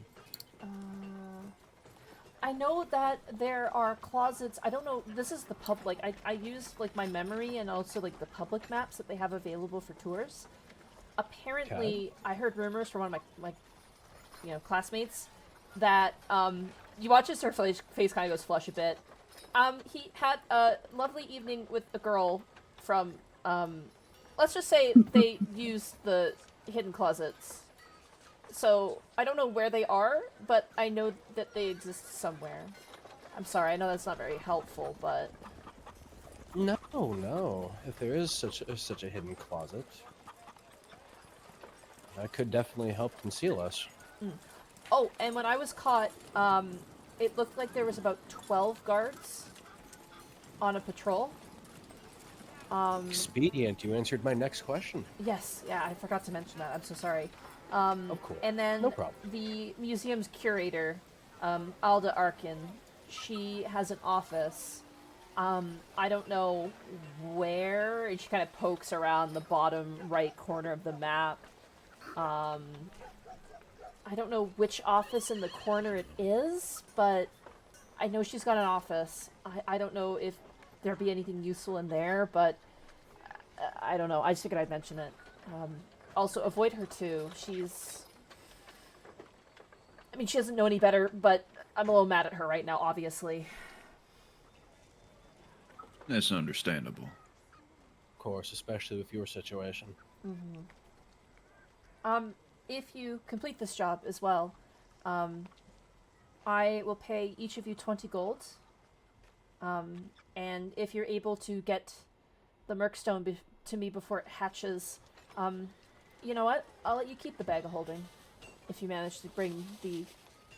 I know that there are closets. I don't know. This is the public. I use like my memory and also like the public maps that they have available for tours. Apparently, I heard rumors from one of my classmates that you watch his face kind of goes flush a bit. He had a lovely evening with a girl from let's just say they use the hidden closets. So I don't know where they are, but I know that they exist somewhere. I'm sorry, I know that's not very helpful, but No. If there is such a hidden closet, that could definitely help conceal us. Oh, and when I was caught, it looked like there was about 12 guards on a patrol. Expedient. You answered my next question. Yes, yeah, I forgot to mention that. I'm so sorry. Of course. And then No problem. the museum's curator, Alda Arkin, she has an office. I don't know where, and she kind of pokes around the bottom right corner of the map. I don't know which office in the corner it is, but I know she's got an office. I don't know if there'd be anything useful in there, but I don't know. I just figured I'd mention it. Also, avoid her too. I mean, she doesn't know any better, but I'm a little mad at her right now, obviously. That's understandable. Of course, especially with your situation. If you complete this job as well, I will pay each of you 20 gold. And if you're able to get the Murkstone to me before it hatches, you know what? I'll let you keep the bag of holding. If you manage to bring the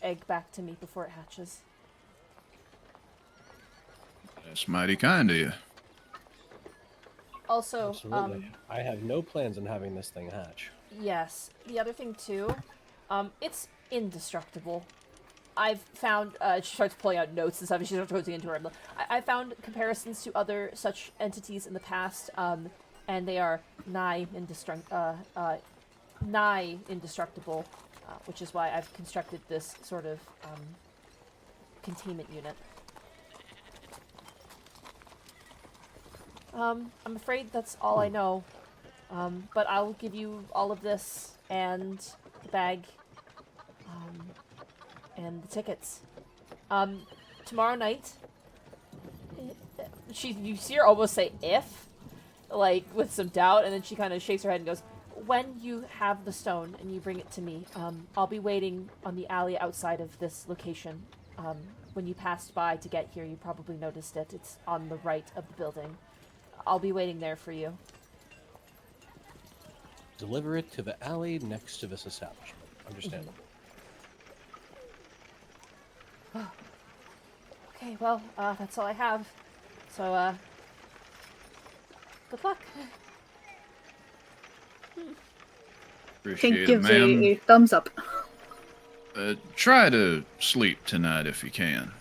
egg back to me before it hatches. That's mighty kind of you. Also, Absolutely. I have no plans on having this thing hatch. yes, the other thing too, it's indestructible. I've found, she starts pulling out notes and stuff, and she starts going into her. I found comparisons to other such entities in the past, and they are nigh indestructible, which is why I've constructed this sort of, containment unit. I'm afraid that's all I know, but I'll give you all of this, and the bag, and the tickets. Tomorrow night, you see her almost say if, like, with some doubt, and then she kind of shakes her head and goes, when you have the stone and you bring it to me, I'll be waiting on the alley outside of this location. When you passed by to get here, you probably noticed it. It's on the right of the building. I'll be waiting there for you. Deliver it to the alley next to this establishment. Understandable. Okay, well, that's all I have. So, good luck. Pink Appreciate it, gives ma'am. a thumbs up. Try to sleep tonight if you can.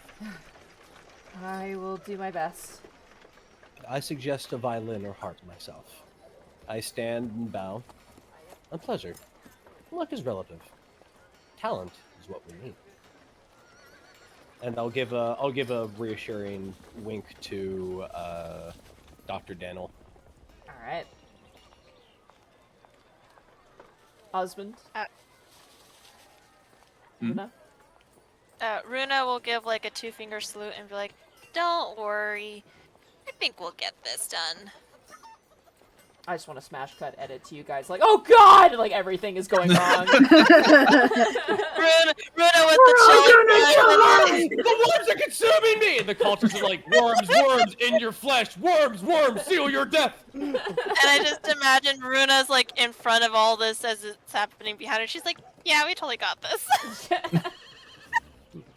I will do my best. I suggest a violin or harp myself. I stand and bow. A pleasure. Luck is relative. Talent is what we need. And I'll give a reassuring wink to Dr. Daniel. All right. Osmond. Luna? Runa will give like a 2-finger salute and be like, "Don't worry, I think we'll get this done." I just want to smash cut edit to you guys like, oh god! Like everything is going wrong. Runa with the children. The worms are consuming me! And the cultists are like, worms, in your flesh! Worms, seal your death! And I just imagine Runa's like in front of all this as it's happening behind her. She's like, "Yeah, we totally got this."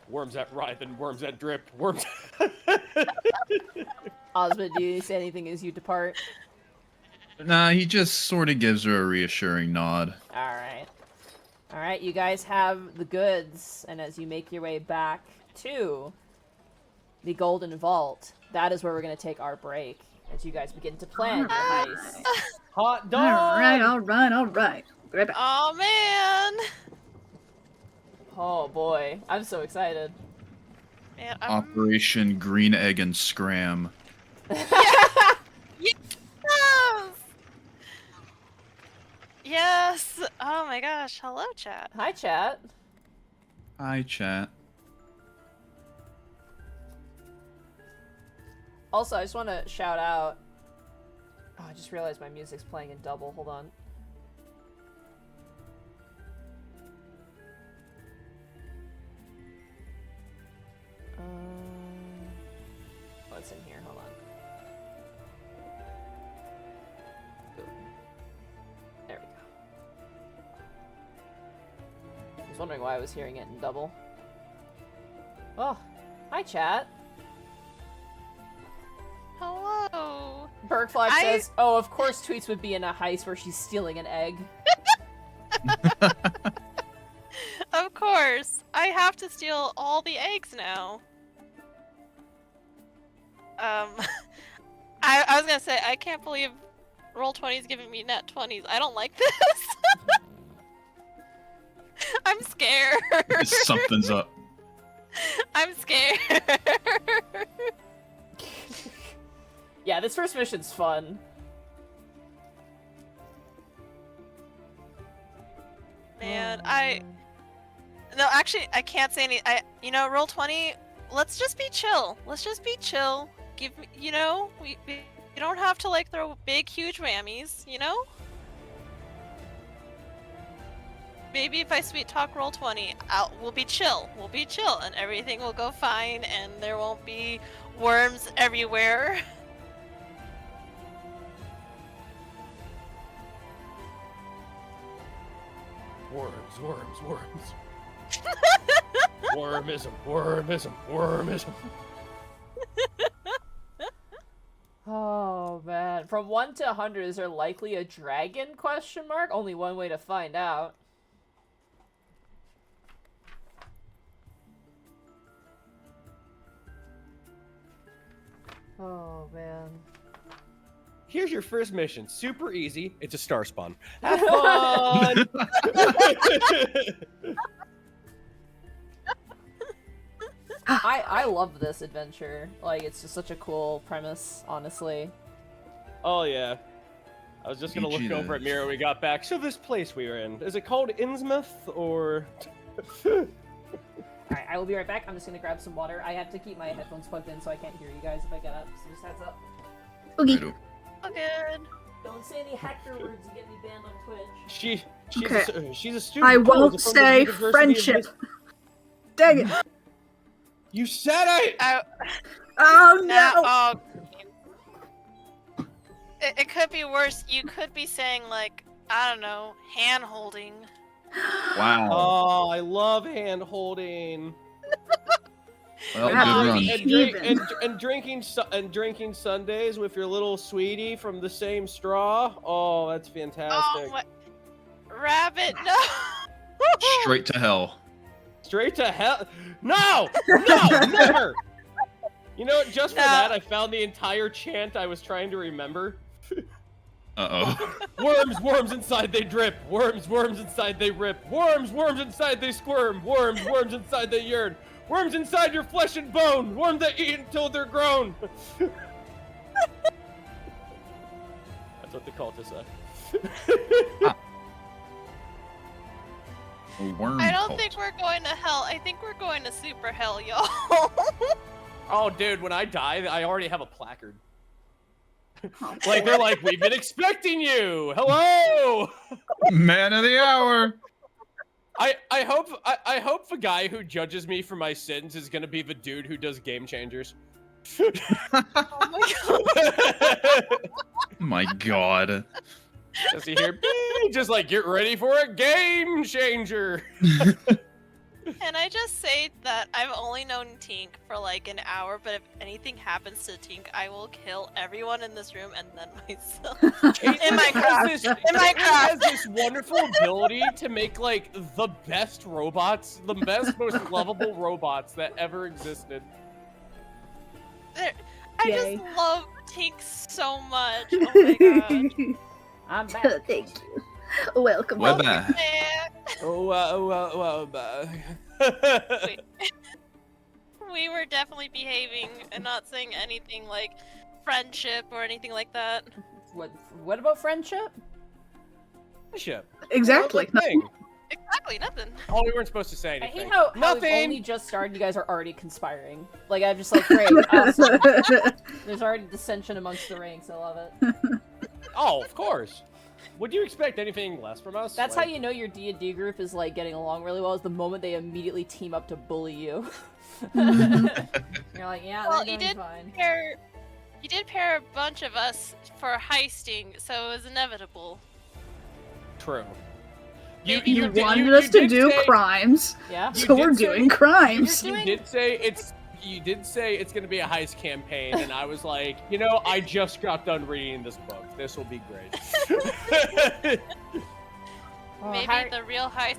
Worms that writhe and worms that drip. Worms. Osmond, do you say anything as you depart? Nah, he just sort of gives her a reassuring nod. Alright. Alright, you guys have the goods, and as you make your way back to the Golden Vault, that is where we're going to take our break, as you guys begin to plan your heist. Hot dog! Alright. Be right back. Oh man. Oh boy, I'm so excited. Man, Operation Green Egg and Scram. Yes! Oh my gosh. Hello, chat. Hi, chat. Hi, chat. Also, I just want to shout out... Oh, I just realized my music's playing in double. Hold on. What's in here? Hold on. Boom. There we go. I was wondering why I was hearing it in double. Oh, hi chat. Hello. Bergflash says, oh, of course Tweets would be in a heist where she's stealing an egg. Of course. I have to steal all the eggs now. I was gonna say, I can't believe Roll20's giving me net 20s. I don't like this. I'm scared. Something's up. I'm scared. Yeah, this first mission's fun. Man, No, actually, I can't say any. Roll 20. Let's just be chill. Let's just be chill. Give me, we don't have to like throw big, huge whammies. Maybe if I sweet talk roll 20, we'll be chill. We'll be chill, and everything will go fine, and there won't be worms everywhere. Worms. Wormism. Oh man, from 1 to 100, is there likely a dragon? ? Only one way to find out. Oh man. Here's your first mission. Super easy. It's a star spawn. Have fun! I love this adventure. Like, it's just such a cool premise, honestly. Oh, yeah. I was just gonna look over at Mira when we got back. So this place we were in, is it called Innsmouth, or... Alright, I will be right back. I'm just gonna grab some water. I have to keep my headphones plugged in so I can't hear you guys if I get up, so just heads up. Okay. Oh, good. Don't say any hacker words and get me banned on Twitch. She's a student. I of won't ours from the say University of friendship. Dang it. You said it! Oh no! It could be worse. You could be saying, like, I don't know, hand-holding. Wow. Oh, I love hand holding. Well, That's good run. heathen. And drinking Sundays with your little sweetie from the same straw. Oh, that's fantastic. Oh, my... Rabbit, no! Straight to hell. Straight to hell. No! No! Never! You know what? Just for that, I found the entire chant I was trying to remember. Uh-oh. Worms inside they drip. Worms inside they rip. Worms inside they squirm. Worms inside they yearn. Worms inside your flesh and bone. Worms that eat until they're grown. That's what the cultists say. A worm I don't cult. think we're going to hell. I think we're going to super hell, y'all. Oh, dude, when I die, I already have a placard. Oh, Like, they're like, we've been expecting you. Hello. Man of the hour. I hope the guy who judges me for my sins is gonna be the dude who does Game Changers. Oh my god. My god. Does he hear? "Beep," just like, get ready for a Game Changer. Can I just say that I've only known Tink for like an hour, but if anything happens to Tink, I will kill everyone in this room and then myself. In Minecraft. In It has Minecraft. this wonderful ability to make like the best robots, the best, most lovable robots that ever existed. I Yay. just love Tink so much. Oh my god. I'm back. Thank you. Welcome. Well, back. Wait. We were definitely behaving and not saying anything like friendship or anything like that. What about friendship? Shit. Exactly. What thing? Exactly, nothing. Oh, we weren't supposed to say I anything. hate how we've Nothing. only just started, you guys are already conspiring. Like, I'm just like, great, awesome. There's already dissension amongst the ranks, I love it. Oh, of course. Would you expect anything less from us? That's Like, how you know your D&D group is, like, getting along really well, is the moment they immediately team up to bully you. You're like, yeah, Well, they're you doing did fine. You did pair a bunch of us for heisting, so it was inevitable. True. You did- wanted us to did do say- crimes, Yeah? so we're did say- doing crimes. You're You did say it's gonna be a heist campaign, and I was like, you know, I just got done reading this book. This will be great. Oh, Maybe how, the real heist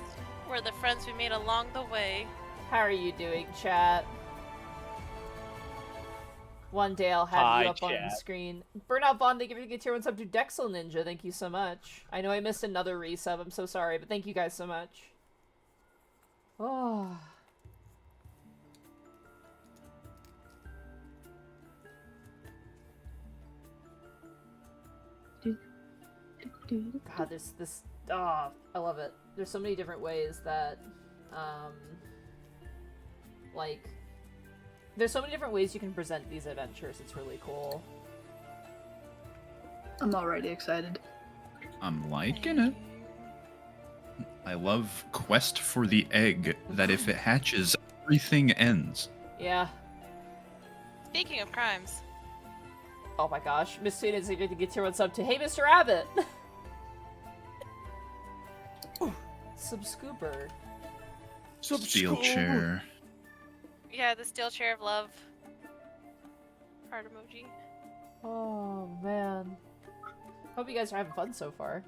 were the friends we made along the way. how are you doing, chat? One day I'll have Hi, you up on the chat. screen. Burnout Bond, thank you for the tier 1 sub to Dexel Ninja. Thank you so much. I know I missed another resub. I'm so sorry, but thank you guys so much. Oh. God, there's this. Oh, I love it. There's so many different ways that, like, there's so many different ways you can present these adventures. It's really cool. I'm already excited. I'm liking it. I love Quest for the Egg, that if it hatches, everything ends. Yeah. Speaking of crimes. Oh my gosh, Miss Sweet is eager to get tier 1 sub to Hey Mr. Rabbit! Subscooper. Steel chair. Yeah, the steel chair of love. Heart emoji. Oh man. Hope you guys are having fun so far.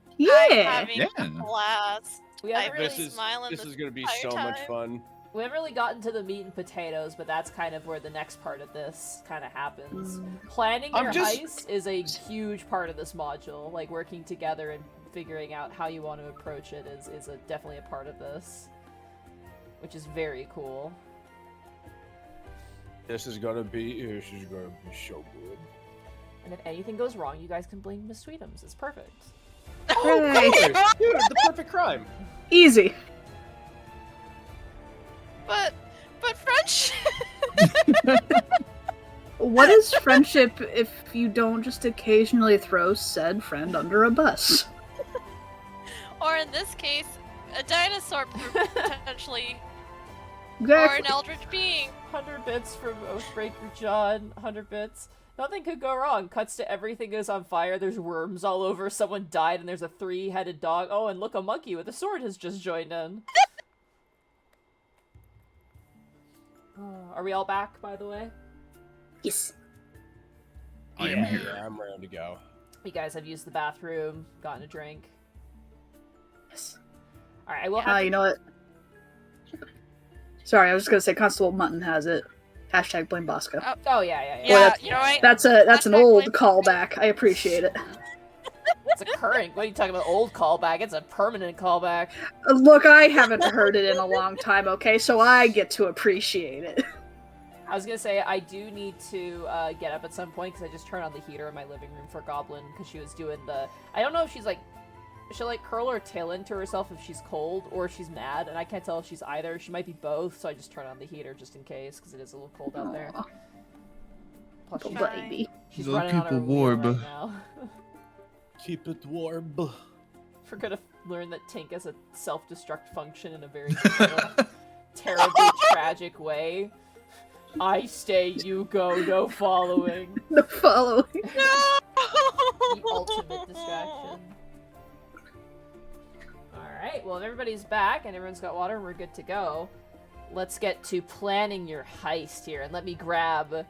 I'm Yeah. having Yeah. a blast. We I haven't really really, smile in This the is gonna be entire so much time. fun. we haven't really gotten to the meat and potatoes, but that's kind of where the next part of this kind of happens. Planning I'm your just- heist is a huge part of this module. Like working together and figuring out how you want to approach it is definitely a part of this, which is very cool. This is gonna be so good. And if anything goes wrong, you guys can blame Miss Sweetums. It's perfect. Hooray. Dude, the perfect crime. Easy. But French. What is friendship if you don't just occasionally throw said friend under a bus? Or in this case, a dinosaur potentially, or Exactly. an eldritch being. 100 bits from Oathbreaker John. 100 bits. Nothing could go wrong. Cuts to everything is on fire. There's worms all over. Someone died, and there's a 3-headed dog. Oh, and look, a monkey with a sword has just joined in. Are we all back, by the way? Yes. I am here. Yeah, I'm ready to go. You guys have used the bathroom, gotten a drink. Yes. Alright, I will have You know what? Sorry, I was just gonna say Constable Mutton has it. Hashtag blame Bosco. Oh, yeah. Yeah, that's- you know what? That's an Hashtag old blame callback. I appreciate it. It's a current. What are you talking about? Old callback? It's a permanent callback. Look, I haven't heard it in a long time, okay? So I get to appreciate it. I was gonna say, I do need to get up at some point, because I just turned on the heater in my living room for Goblin, because she was doing the... I don't know if she's like... She'll like curl her tail into herself if she's cold, or if she's mad, and I can't tell if she's either. She might be both, so I just turn on the heater just in case, because it is a little cold out there. Aw, Plus, little Fine. baby. she's Little running on her people wheel warm. right now. Keep it warm. We're gonna learn that Tink has a self-destruct function in a very terribly tragic way. I stay, you go, no following. The following. No! The ultimate distraction. Alright, well if everybody's back and everyone's got water and we're good to go, let's get to planning your heist here. And let me grab...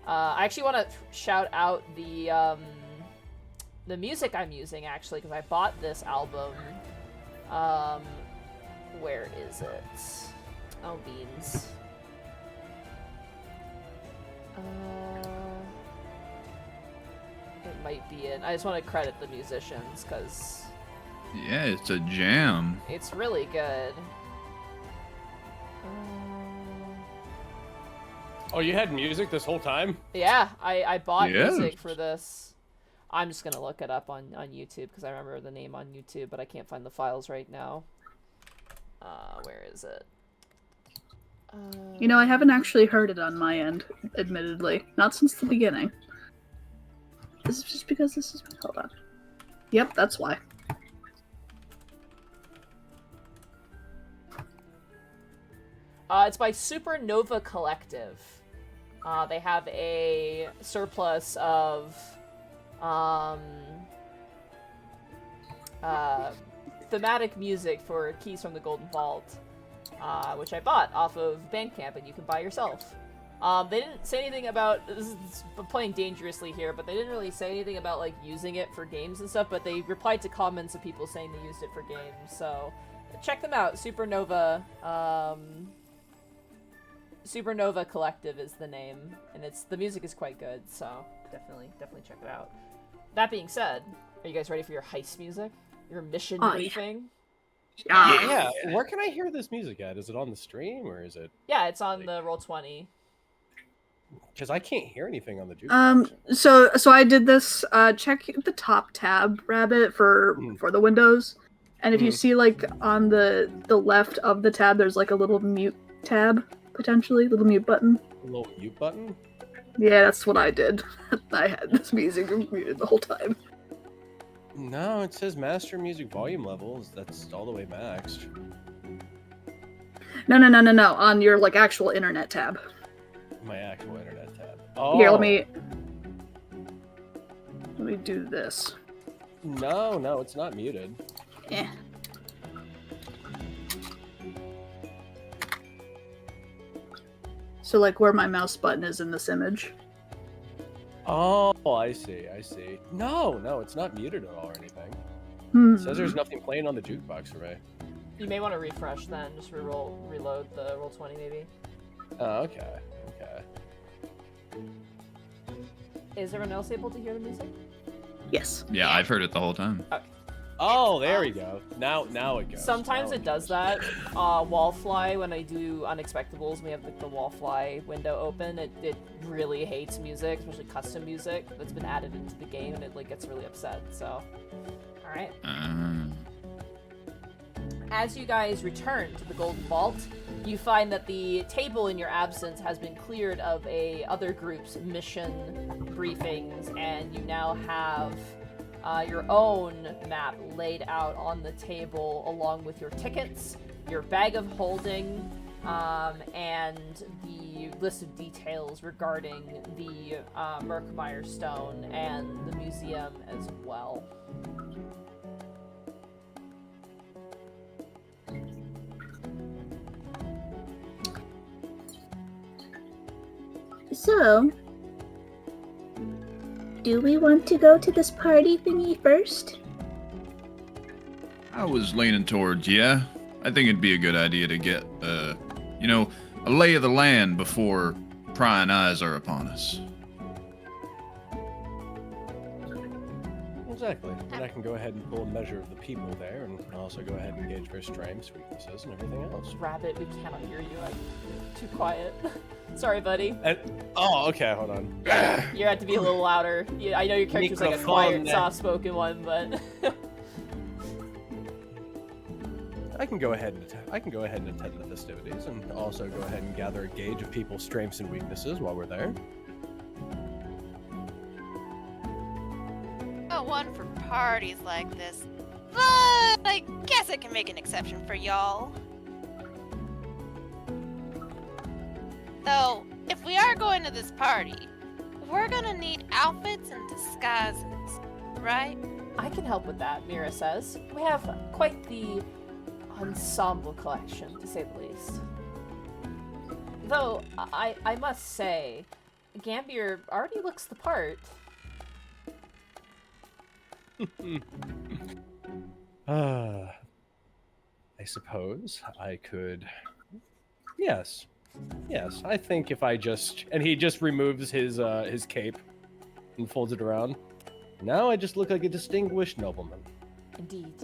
I actually want to shout out the music I'm using, actually, because I bought this album. Where is it? Oh, beans. It might be in... I just want to credit the musicians, because... Yeah, it's a jam. it's really good. Oh, you had music this whole time? Yeah, I bought Yes. music for this. I'm just gonna look it up on YouTube, because I remember the name on YouTube, but I can't find the files right now. Where is it? You know, I haven't actually heard it on my end, admittedly. Not since the beginning. This is just because this is... Hold on. Yep, that's why. It's by Supernova Collective. They have a surplus of thematic music for Keys from the Golden Vault, which I bought off of Bandcamp, and you can buy yourself. They didn't say anything about... This is playing dangerously here, but they didn't really say anything about, like, using it for games and stuff, but they replied to comments of people saying they used it for games, so... Check them out, Supernova, Supernova Collective is the name, and the music is quite good, so definitely check it out. That being said, are you guys ready for your heist music? Your mission Oh, yeah. briefing? Yeah, where can I hear this music at? Is it on the stream or is it? Yeah, it's on the Roll20. Because I can't hear anything on the jukebox. So I did this. Check the top tab, Rabbit, for the Windows, and if you see like on the left of the tab, there's like a little mute tab, potentially little mute button. A little mute button? Yeah, that's what I did. I had this music muted the whole time. No, it says master music volume levels. That's all the way maxed. No. On your like actual internet tab. My actual internet tab. Oh. Here, let me do this. No, it's not muted. Eh. So like where my mouse button is in this image. Oh, I see. No, it's not muted at all or anything. It says there's nothing playing on the jukebox for me. You may want to refresh then, just reload the Roll20 maybe. Oh, okay. Is everyone else able to hear the music? Yes. Yeah, I've heard it the whole time. Oh, there we go. Now it goes. Sometimes it does that. Wallfly, when I do Unexpectables, we have like the Wallfly window open. It really hates music, especially custom music that's been added into the game, and it like gets really upset. So, all right. As you guys return to the Golden Vault, you find that the table in your absence has been cleared of other group's mission briefings, and you now have your own map laid out on the table along with your tickets, your bag of holding, and the list of details regarding the Murkmeyer Stone and the museum as well. So, do we want to go to this party thingy first? I was leaning towards, yeah. I think it'd be a good idea to get, a lay of the land before prying eyes are upon us. Exactly. And I can go ahead and pull a measure of the people there, and also go ahead and gauge their strengths, weaknesses, and everything else. Rabbit, we cannot hear you. I'm too quiet. Sorry, buddy. Oh, okay, hold on. You have to be a little louder. I know your character's like a quiet, soft-spoken one, but I can go ahead and attend the festivities, and also go ahead and gather a gauge of people's strengths and weaknesses while we're there. One for parties like this, but I guess I can make an exception for y'all. Though, if we are going to this party, we're gonna need outfits and disguises, right? I can help with that, Mira says. We have quite the ensemble collection, to say the least. Though, I must say, Gambier already looks the part. I suppose I could. Yes, I think if I just... And he just removes his cape and folds it around. Now I just look like a distinguished nobleman. Indeed.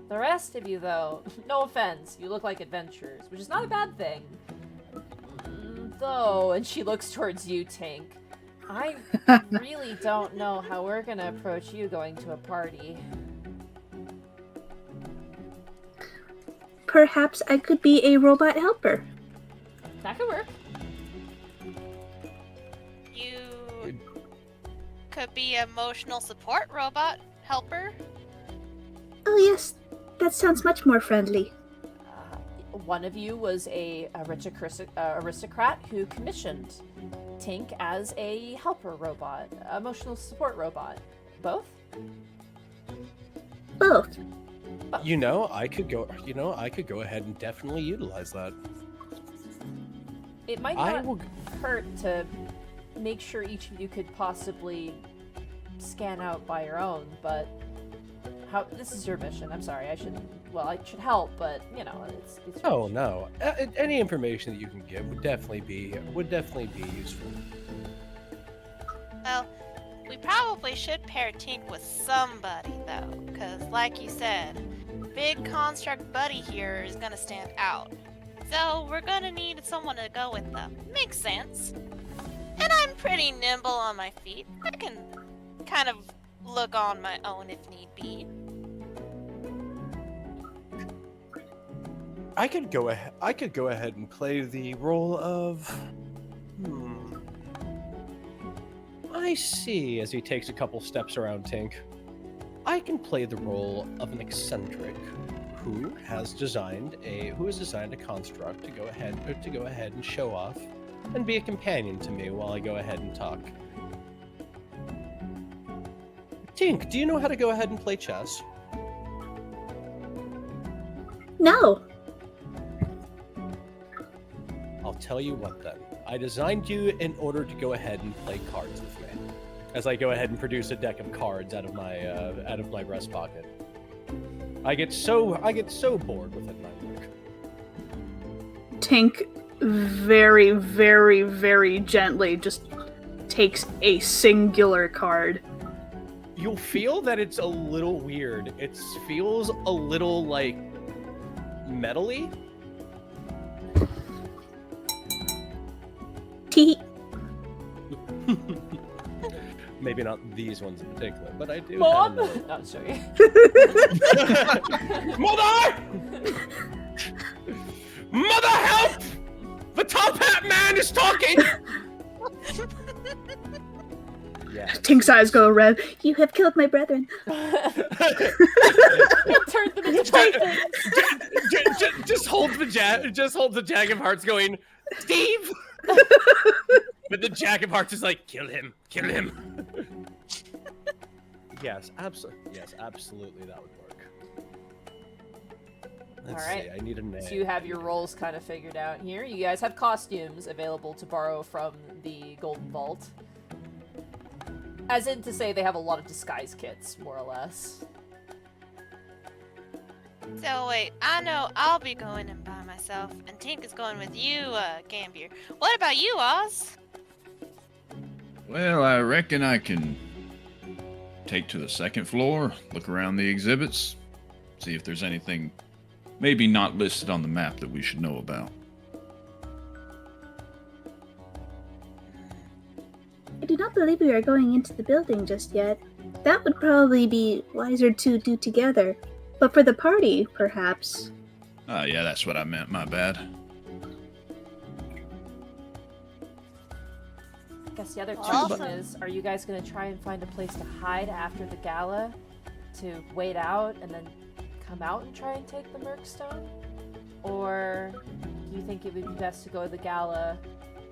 The rest of you, though, no offense, you look like adventurers, which is not a bad thing. Though, and she looks towards you, Tink, I really don't know how we're gonna approach you going to a party. Perhaps I could be a robot helper. That could work. You could be an emotional support robot helper. Oh yes, that sounds much more friendly. One of you was a rich aristocrat who commissioned Tink as a helper robot, emotional support robot. Both? Both. I could go ahead and definitely utilize that. It might not hurt to make sure each of you could possibly scan out by your own, but this is your mission. I'm sorry, I should help, but it's Oh no. Any information that you can give would definitely be useful. Well, we probably should pair Tink with somebody, though, because, like you said, big construct buddy here is gonna stand out. So we're gonna need someone to go with them. Makes sense. And I'm pretty nimble on my feet. I can kind of look on my own if need be. I could go ahead and play the role of I see, as he takes a couple steps around Tink. I can play the role of an eccentric who has designed a construct to go ahead and show off and be a companion to me while I go ahead and talk. Tink, do you know how to go ahead and play chess? No. I'll tell you what then. I designed you in order to go ahead and play cards with me. As I go ahead and produce a deck of cards out of my breast pocket. I get so bored within my work. Tink very, very, very gently just takes a singular card. You'll feel that it's a little weird. It feels a little like metally. Tee. Maybe not these ones in particular, but I do. Mom? have No, sorry. Mother! Mother, help! The top hat man is talking! Yeah. Tink's eyes go red. You have killed my brethren. It turned them into playthings. Just hold the Jack of Hearts going, Steve! But the Jack of Hearts is like, kill him. Yes, absolutely that would work. Let's Alright. see, I need a name. So you have your roles kind of figured out here. You guys have costumes available to borrow from the Golden Vault. As in to say they have a lot of disguise kits, more or less. So wait, I know I'll be going in by myself, and Tink is going with you, Gambier. What about you, Oz? Well, I reckon I can take to the second floor, look around the exhibits, see if there's anything maybe not listed on the map that we should know about. I do not believe we are going into the building just yet. That would probably be wiser to do together. But for the party, perhaps. Yeah, that's what I meant, my bad. I guess the other Awesome. question is, are you guys going to try and find a place to hide after the gala? To wait out and then come out and try and take the Murkstone? Or do you think it would be best to go to the gala,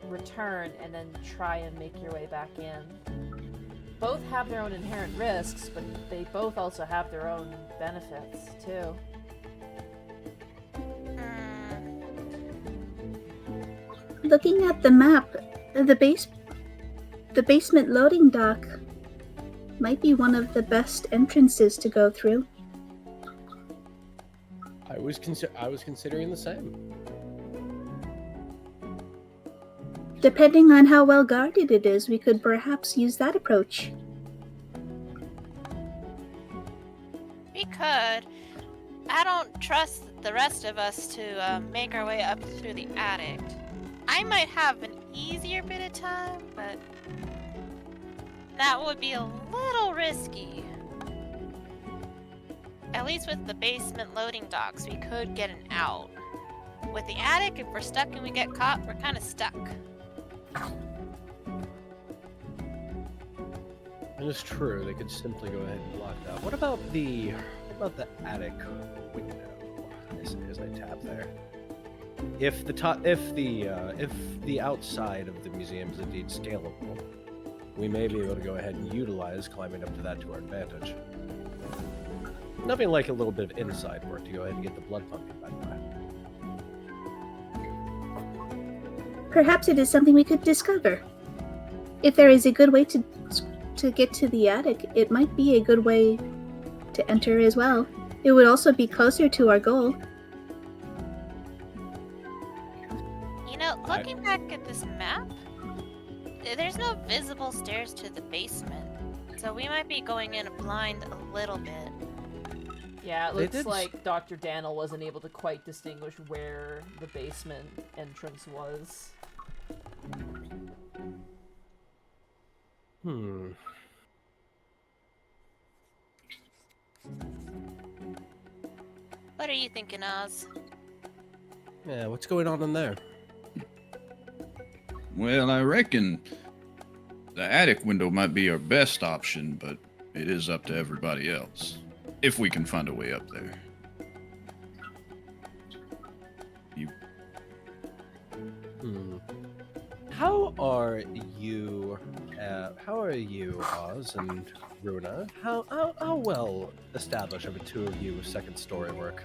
return, and then try and make your way back in? Both have their own inherent risks, but they both also have their own benefits, too. Looking at the map, the basement loading dock might be one of the best entrances to go through. I was considering the same. Depending on how well guarded it is, we could perhaps use that approach. We could. I don't trust the rest of us to make our way up through the attic. I might have an easier bit of time, but that would be a little risky. At least with the basement loading docks, we could get an out. With the attic, if we're stuck and we get caught, we're kind of stuck. It is true. They could simply go ahead and block that. What about the attic window? I see as I tap there. If the outside of the museum is indeed scalable, we may be able to go ahead and utilize climbing up to that to our advantage. Nothing like a little bit of inside work to go ahead and get the blood pumping by the way. Perhaps it is something we could discover. If there is a good way to get to the attic, it might be a good way to enter as well. It would also be closer to our goal. You know, looking back at this map, there's no visible stairs to the basement. So we might be going in blind a little bit. Yeah, it They looks did like Dr. Daniel wasn't able to quite distinguish where the basement entrance was. What are you thinking, Oz? Yeah, what's going on in there? Well, I reckon the attic window might be our best option, but it is up to everybody else. If we can find a way up there. How are you? How are you, Oz and Runa? How well established are the two of you with second story work?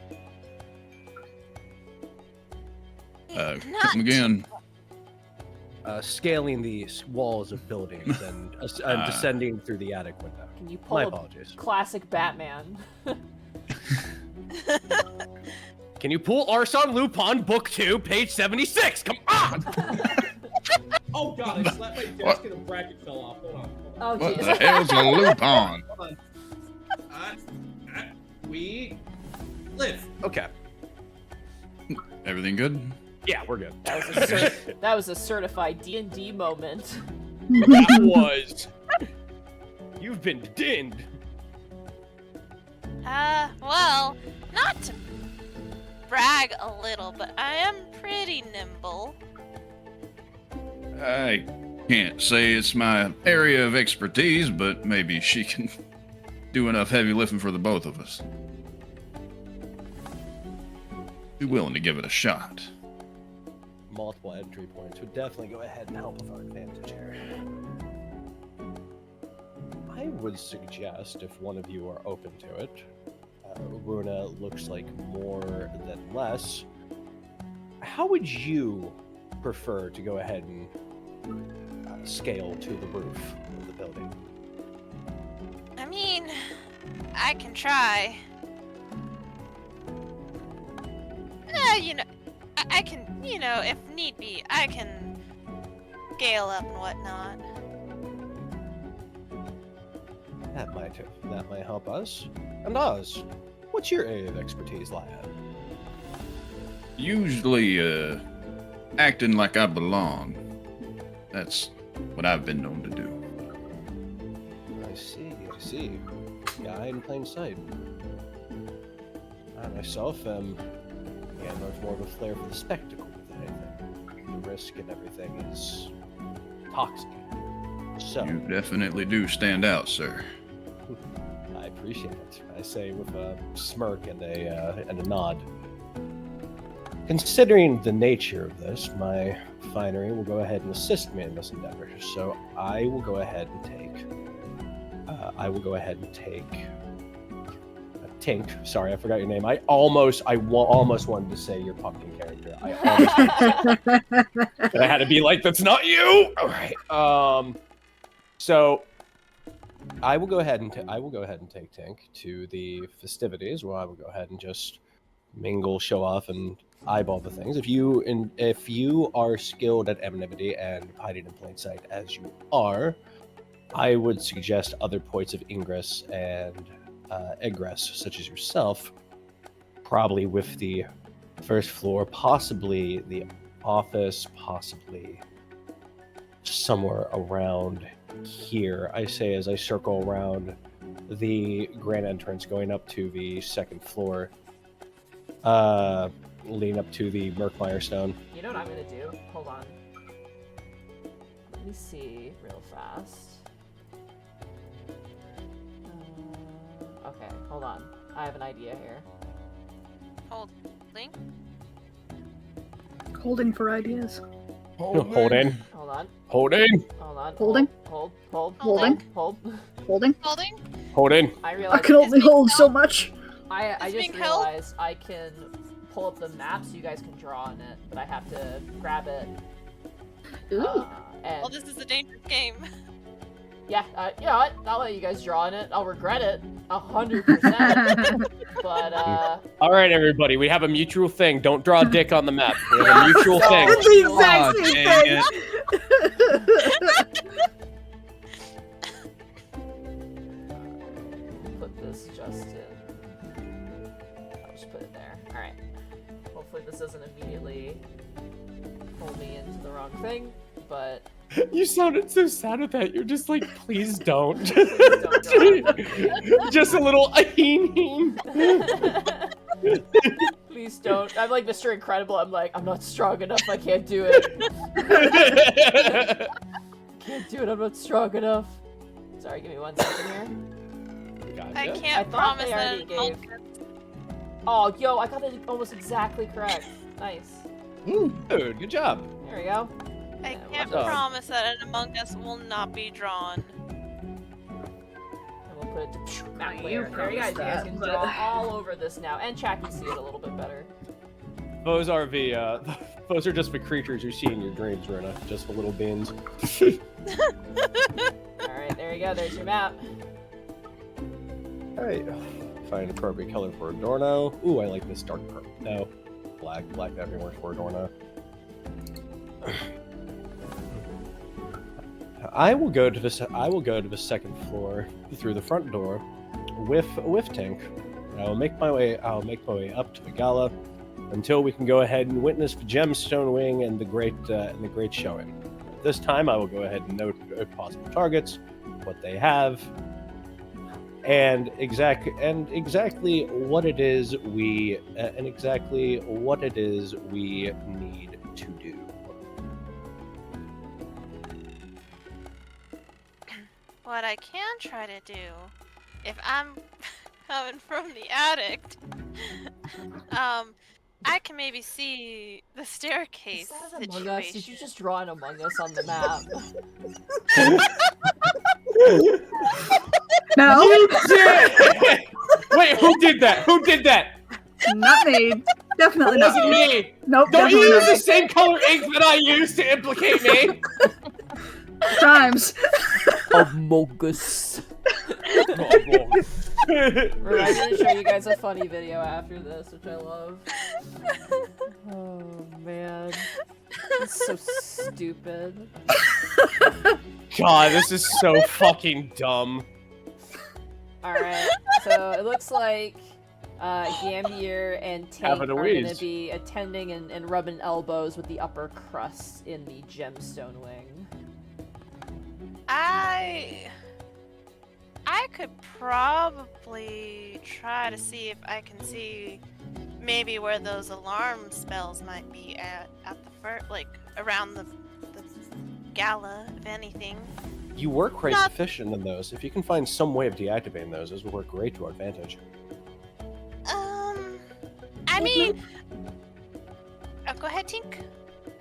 Come again. Scaling the walls of buildings and descending through the attic window. Can you pull My a apologies. classic Batman? Can you pull Arson Lupin, Book 2, page 76? Come on! Oh god, I slapped my desk and a bracket fell off. Hold on. Oh, What jeez. the hell's a Lupin? Hold on. We live. Okay. Everything good? Yeah, we're good. That was a certified D&D moment. That was. You've been dinned. Well, not to brag a little, but I am pretty nimble. I can't say it's my area of expertise, but maybe she can do enough heavy lifting for the both of us. Be willing to give it a shot. Multiple entry points would definitely go ahead and help with our advantage here. I would suggest if one of you are open to it, Runa looks like more than less. How would you prefer to go ahead and scale to the roof of the building? I mean, I can try. I can, if need be, I can scale up and whatnot. That might help us. And Oz, what's your area of expertise lie at? Usually, acting like I belong. That's what I've been known to do. I see. Guy in plain sight. I myself am much more of a flair for the spectacle than anything. The risk and everything is toxic. So You definitely do stand out, sir. I appreciate it. I say with a smirk and a nod. Considering the nature of this, my finery will go ahead and assist me in this endeavor. So I will go ahead and take. Tink. Sorry, I forgot your name. I almost wanted to say your pumpkin character. But I had to be like, that's not you. All right. So I will go ahead and take Tink to the festivities, where I will go ahead and just mingle, show off, and eyeball the things. If you are skilled at anonymity and hiding in plain sight, as you are, I would suggest other points of ingress and egress, such as yourself, probably with the first floor, possibly the office, possibly somewhere around here. I say as I circle around the grand entrance going up to the second floor, leading up to the Merkmeyer stone. You know what I'm gonna do? Hold on. Let me see real fast. Okay, hold on. I have an idea here. Holding. Holding for ideas. Holding. Hold on. Holding. Hold on. Holding. Hold. Holding. Hold. Holding. Holding. Holding. I I realized can only hold so much. I It's just being held. realized I can pull up the map so you guys can draw on it, but I have to grab it. Ooh. And Well, this is a dangerous game. yeah, you know what? I'll let you guys draw on it. I'll regret it 100%. But All right, everybody, we have a mutual thing. Don't draw a dick on the map. We have a mutual So- thing. It's the exact Aw, same dang thing. put this just in just put it there. Alright. Hopefully this doesn't immediately pull me into the wrong thing, but... You sounded so sad with that. You're just like, please don't. Please don't draw. Just a little aheen. Please don't. I'm like Mr. Incredible. I'm like, I'm not strong enough. I can't do it. Can't do it. I'm not strong enough. Sorry, give me 1 second here. Gotcha. I I can't thought promise they that already an gave. Among Us. Oh, yo, I got it almost exactly correct. Nice. Dude, good job. There we go. I Yeah, can't well done. promise that an Among Us will not be drawn. And we'll put it to map you layer. There you guys. promised You guys that, can but- draw all over this now, and chat can see it a little bit better. Those are those are just the creatures you see in your dreams, Runa. Just the little beans. Alright, there you go. There's your map. Alright. Find an appropriate color for Adorno. Ooh, I like this dark purple. No. Black. Black everywhere for Adorno. I will go to the second floor through the front door with Tink. I'll make my way up to the gala until we can go ahead and witness the gemstone wing and the great showing. This time I will go ahead and note possible targets, what they have, and exactly what it is we need to do. What I can try to do, if I'm coming from the attic, I can maybe see the staircase Is that an Among Us? situation. Did you just draw an Among Us on the map? No, Wait, who did that? Who did that? not me. Definitely It not wasn't me. me. Nope, Don't you definitely use not the me. same color ink that I used to implicate me? Crimes. Among Us. We're going to show you guys a funny video after this, which I love. Oh man, it's so stupid. God, this is so fucking dumb. Alright, so it looks like Gambier and Tank Having are a going to wheeze. be attending and rubbing elbows with the upper crust in the gemstone wing. I could probably try to see if I can see maybe where those alarm spells might be at the first, like around the gala, if anything. You work quite Not- sufficient in those. If you can find some way of deactivating those will work great to our advantage. I mean, oh, go ahead, Tink.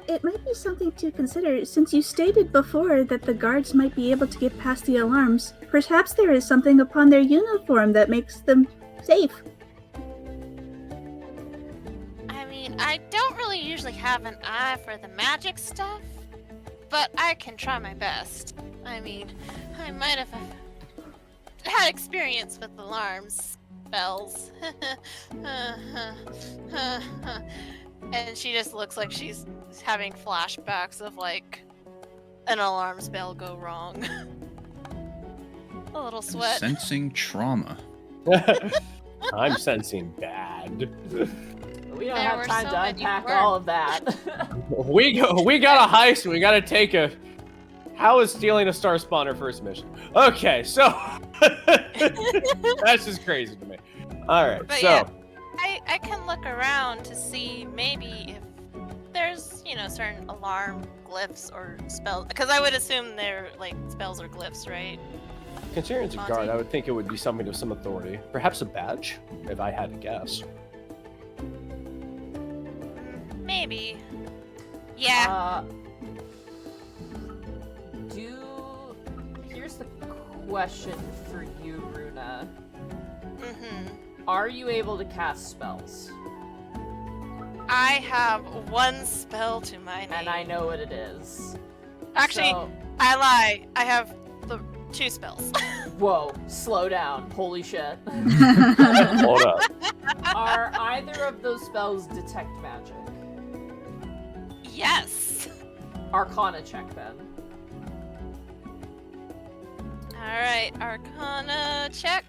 It might be something to consider, since you stated before that the guards might be able to get past the alarms. Perhaps there is something upon their uniform that makes them safe. I mean, I don't really usually have an eye for the magic stuff, but I can try my best. I mean, I might have had experience with alarms spells. And she just looks like she's having flashbacks of like an alarm spell go wrong. A little sweat. Sensing trauma. I'm sensing bad. We don't There have were time so to many unpack words. all of that. We got a heist. We gotta take a. How is stealing a star spawner first mission? Okay, so that's just crazy to me. All right, But so yeah. I can look around to see maybe if there's, you know, certain alarm glyphs or spells. Because I would assume they're like spells or glyphs, right? Considering it's a guard, I would think it would be something of some authority. Perhaps a badge, if I had to guess. Maybe. Yeah. Here's the question for you, Runa. Mm-hmm. Are you able to cast spells? I have one spell to my name. And I know what it is. Actually, So- I lie. I have the 2 spells. Whoa, slow down. Holy shit. Hold up. Are either of those spells detect magic? Yes. Arcana check then. All right, Arcana check.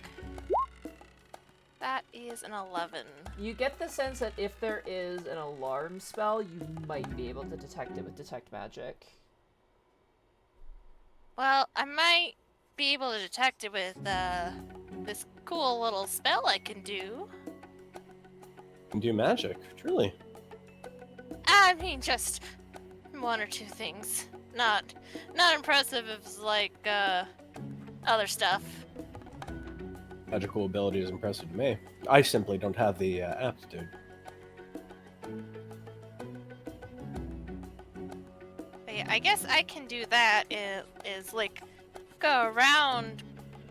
That is an 11. You get the sense that if there is an alarm spell, you might be able to detect it with detect magic. Well, I might be able to detect it with this cool little spell I can do. You can do magic, truly. I mean, just one or two things. Not impressive as like other stuff. Magical ability is impressive to me. I simply don't have the aptitude. But yeah, I guess I can do that. Is like go around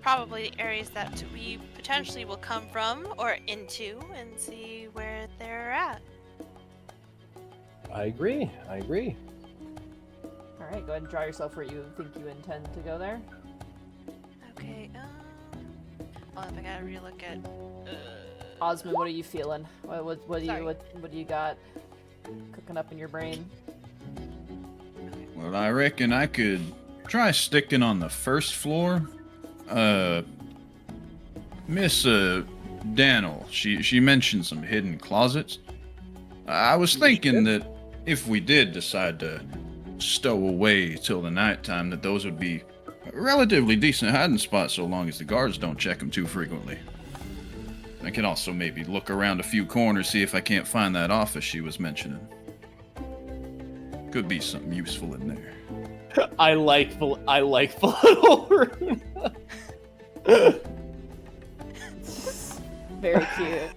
probably the areas that we potentially will come from or into and see where they're at. I agree. Alright, go ahead and draw yourself where you think you intend to go there. Okay, well, if I gotta relook at... Osmond, what are you feeling? What do Sorry. you got cooking up in your brain? Well, I reckon I could try sticking on the first floor. Miss Daniel, she mentioned some hidden closets. I was thinking that if we did decide to stow away till the nighttime, that those would be a relatively decent hiding spots so long as the guards don't check them too frequently. I can also maybe look around a few corners, see if I can't find that office she was mentioning. Could be something useful in there. I like the little rune. Very cute.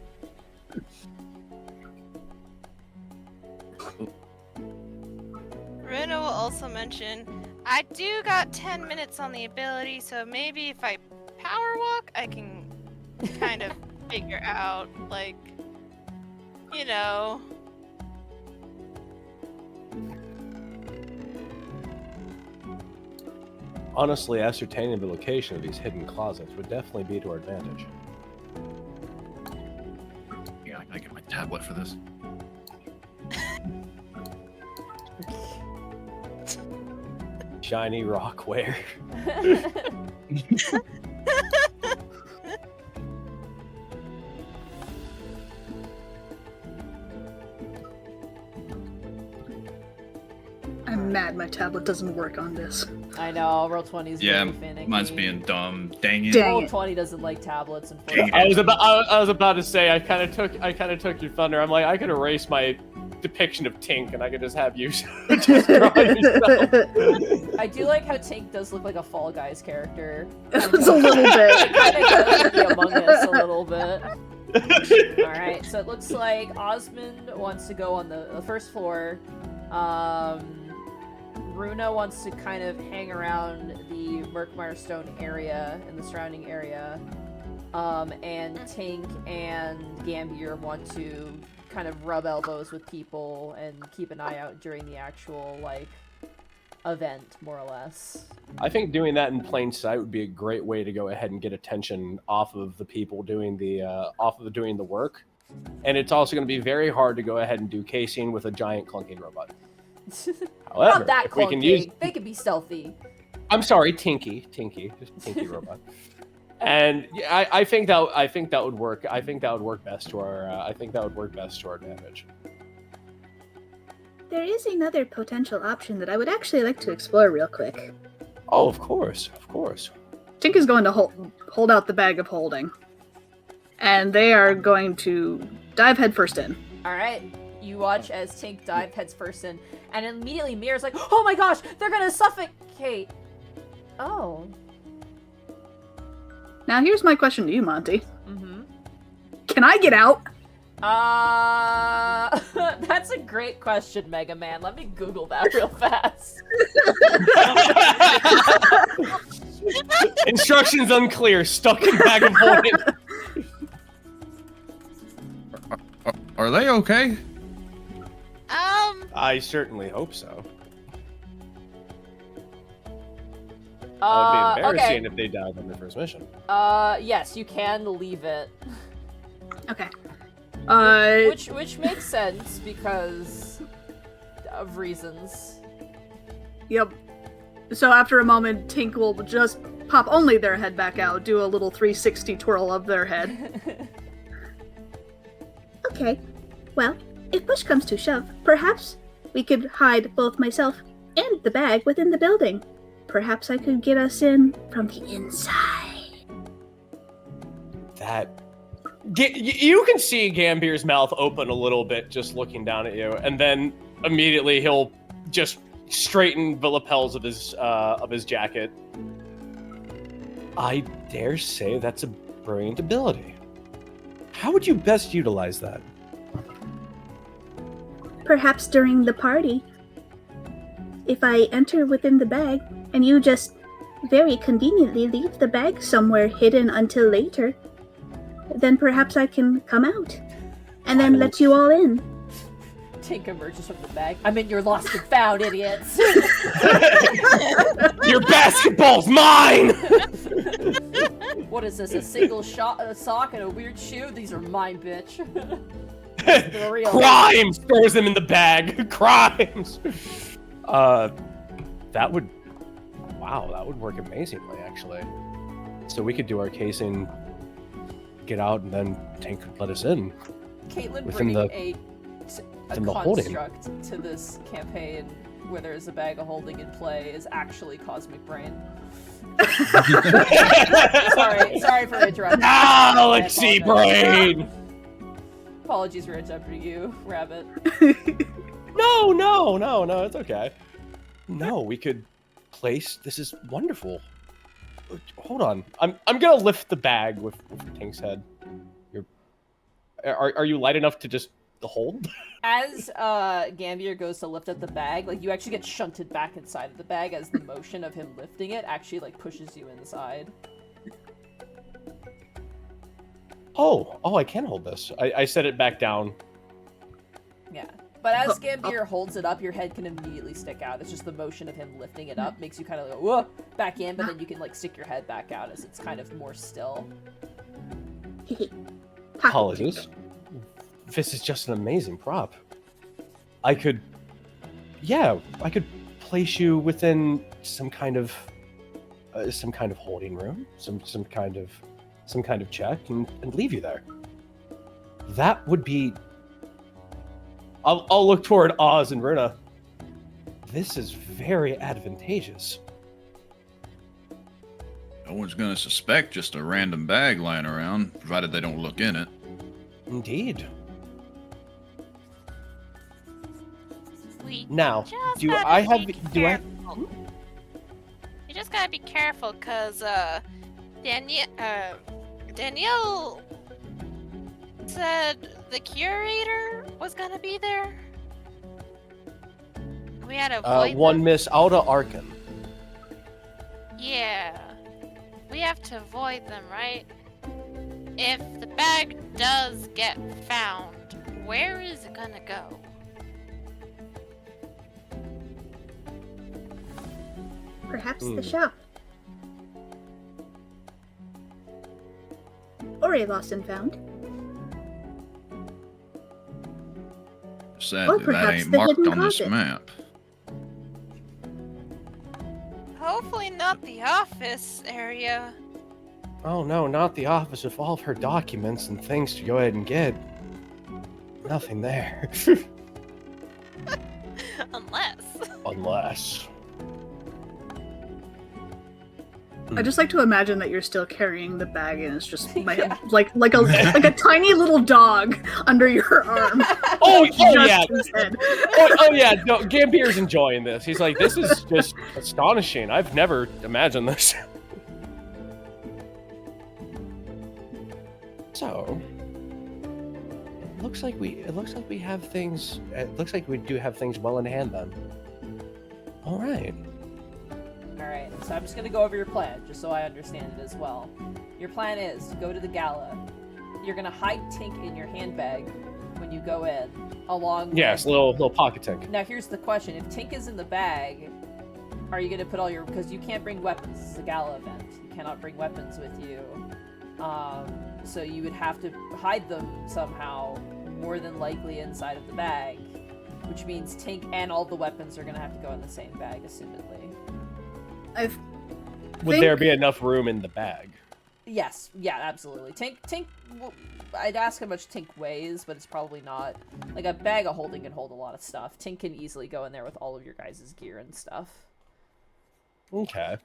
Runa will also mention, I do got 10 minutes on the ability, so maybe if I power walk, I can kind of figure out, like, you know. Honestly, ascertaining the location of these hidden closets would definitely be to our advantage. Yeah, I gotta get my tablet for this. Shiny rockware. I'm mad my tablet doesn't work on this. I know, Roll20 is Yeah, really finicky. mine's being dumb. Dang it. Dang it. Roll20 doesn't like tablets, Dang unfortunately. it. I was about to say I kind of took your thunder. I'm like, I could erase my depiction of Tink and I could just have you just draw yourself. I do like how Tink does look like a Fall Guys character. It's a little bit. Kind of does like the Among Us a little bit. Alright, so it looks like Osmond wants to go on the first floor. Runa wants to kind of hang around the Murkmire Stone area and the surrounding area. And Tink and Gambier want to kind of rub elbows with people and keep an eye out during the actual, like, event, more or less. I think doing that in plain sight would be a great way to go ahead and get attention off of the people doing the work. And it's also going to be very hard to go ahead and do casing with a giant clunking robot. However, Not that if we can clunky. use, They can be stealthy. I'm sorry, Tinky, just Tinky robot. And yeah, I think that would work. I think that would work best to our. I think that would work best to our advantage. There is another potential option that I would actually like to explore real quick. Oh, of course. Tink is going to hold out the bag of holding. And they are going to dive headfirst in. Alright, you watch as Tink dive heads first in, and immediately Mir's like, oh my gosh, they're gonna suffocate! Oh. Now here's my question to you, Monty. Mm-hmm. Can I get out? That's a great question, Mega Man. Let me Google that real fast. Instructions unclear. Stuck in bag of holding. Are they okay? I certainly hope so. That would be embarrassing if they died on their first mission. Yes, you can leave it. Okay. Which makes sense because of reasons. Yep. So after a moment, Tink will just pop only their head back out, do a little 360 twirl of their head, Okay. Well, if push comes to shove, perhaps we could hide both myself and the bag within the building. Perhaps I could get us in from the inside. That... You can see Gambier's mouth open a little bit just looking down at you, and then immediately he'll just straighten the lapels of his jacket. I dare say that's a brilliant ability. How would you best utilize that? Perhaps during the party. If I enter within the bag, and you just very conveniently leave the bag somewhere hidden until later, then perhaps I can come out, and then let you all in. Tink emerges from the bag. I'm in your lost and found, idiots! Your basketball's mine! What is this, a single sock and a weird shoe? These are mine, bitch. They're real. Crimes! Throws them in the bag. Crimes! That would... Wow, that would work amazingly, actually. So we could do our casing, get out, and then Tank could let us in. Caitlin Within bringing the construct holding. to this campaign where there's a bag of holding in play is actually Cosmic Brain. sorry for interrupting. Galaxy Brain! Apologies for interrupting you, Rabbit. No, it's okay. No, we could place... This is wonderful. Hold on. I'm gonna lift the bag with Tank's head. Are you light enough to just hold? As Gambier goes to lift up the bag, like you actually get shunted back inside of the bag as the motion of him lifting it actually like pushes you inside. Oh, I can hold this. I set it back down. Yeah. But as Gambier holds it up, your head can immediately stick out. It's just the motion of him lifting it up makes you kind of go, whoa, back in, but then you can like stick your head back out as it's kind of more still. Apologies. This is just an amazing prop. I could place you within some kind of holding room, some kind of check, and leave you there. That would be. I'll look toward Oz and Runa. This is very advantageous. No one's gonna suspect just a random bag lying around, provided they don't look in it. Indeed. We Now, just do gotta I have? be Do I? careful. You just gotta be careful, cause Danielle said the curator was gonna be there. We had to avoid One them. Miss Alda Arkin. Yeah, we have to avoid them, right? If the bag does get found, where is it gonna go? Perhaps the shop. Or a lost and found. Sadly, that perhaps ain't the marked hidden on this closet. map. Hopefully not the office area. Oh no, not the office with all of her documents and things to go ahead and get. Nothing there. Unless. I just like to imagine that you're still carrying the bag and it's just Yeah. like a tiny little dog under your arm. Oh Just yeah. his head. Oh yeah. No, Gambier's enjoying this. He's like, this is just astonishing. I've never imagined this. So, it looks like we have things. It looks like we do have things well in hand then. All right. Alright, so I'm just gonna go over your plan, just so I understand it as well. Your plan is to go to the gala. You're gonna hide Tink in your handbag when you go in, along Yes, with... little pocket Tink. Now here's the question, if Tink is in the bag, are you gonna put all your... because you can't bring weapons, this is a gala event. You cannot bring weapons with you. So you would have to hide them somehow, more than likely inside of the bag. Which means Tink and all the weapons are gonna have to go in the same bag, assumedly. I Would there be enough room in the bag? Yes, yeah, absolutely. Tink, I'd ask how much Tink weighs, but it's probably not. Like, a bag of holding can hold a lot of stuff. Tink can easily go in there with all of your guys' gear and stuff. Okay.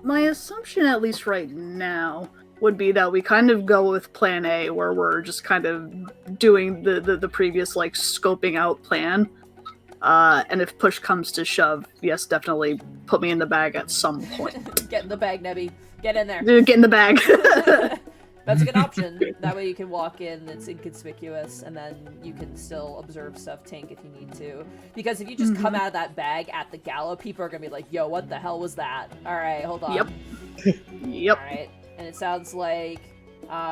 My assumption, at least right now, would be that we kind of go with plan A, where we're just kind of doing the previous, like, scoping out plan. And if push comes to shove, yes, definitely put me in the bag at some point. Get in the bag, Nebby. Get in there. Get in the bag. That's a good option. That way you can walk in, it's inconspicuous, and then you can still observe stuff, Tink, if you need to. Because if you just come out of that bag at the gala, people are gonna be like, yo, what the hell was that? Alright, hold on. Yep. Alright, and it sounds like,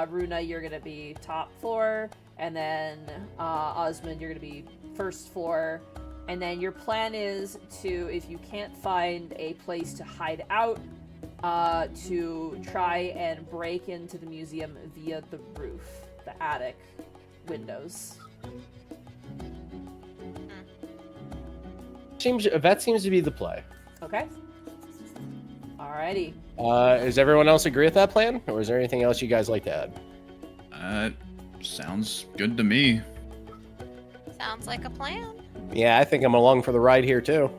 Runa, you're gonna be top floor, and then, Osmond, you're gonna be first floor, and then your plan is to, if you can't find a place to hide out, to try and break into the museum via the roof, the attic windows. That seems to be the play. Okay. Alrighty. Does everyone else agree with that plan, or is there anything else you guys like to add? Sounds good to me. Sounds like a plan. Yeah, I think I'm along for the ride here too.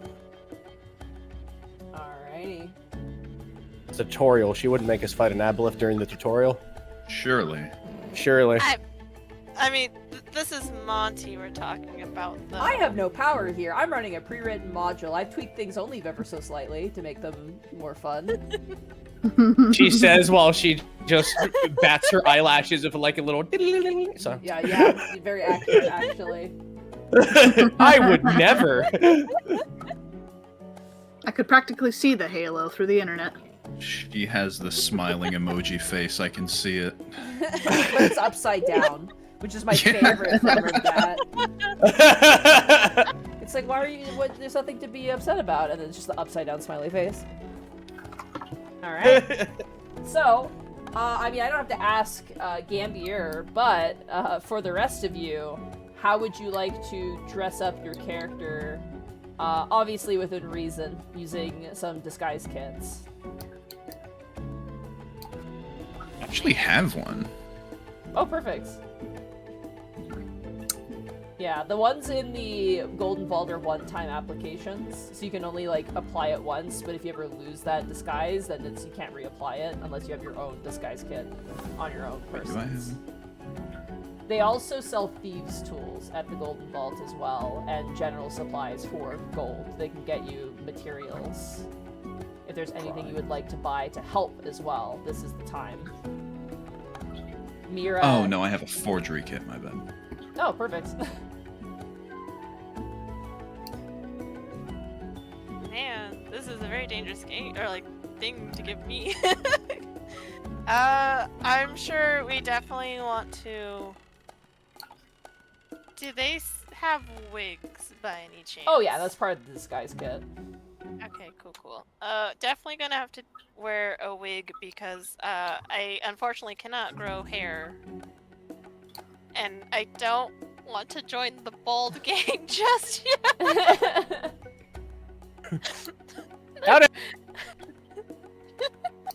Alrighty. Tutorial. She wouldn't make us fight an aboleth during the tutorial. Surely. Surely. I mean, this is Monty we're talking about, though. I have no power here. I'm running a pre-written module. I've tweaked things only ever so slightly to make them more fun. She says while she just bats her eyelashes with like a little. So. Yeah, very accurate, actually. I would never. I could practically see the halo through the internet. She has the smiling emoji face. I can see it. But it's upside down, which is my favorite form of that. It's like, why are you? There's nothing to be upset about, and then it's just the upside down smiley face. All right. So, I mean, I don't have to ask Gambier, but for the rest of you, how would you like to dress up your character? Obviously within reason, using some disguise kits. I actually have one. Oh, perfect. Yeah, the ones in the Golden Vault are one-time applications, so you can only, like, apply it once, but if you ever lose that disguise, then you can't reapply it unless you have your own disguise kit on your own persons. They also sell thieves' tools at the Golden Vault as well, and general supplies for gold. They can get you materials. If there's anything you would like to buy to help as well, this is the time. Mira... Oh, no, I have a forgery kit, my bad. Oh, perfect. Man, this is a very dangerous game, or like, thing to give me. I'm sure we definitely want to... Do they have wigs by any chance? Oh yeah, that's part of the disguise kit. Okay, cool. Definitely gonna have to wear a wig because I unfortunately cannot grow hair. And I don't want to join the bald gang just yet. Got it.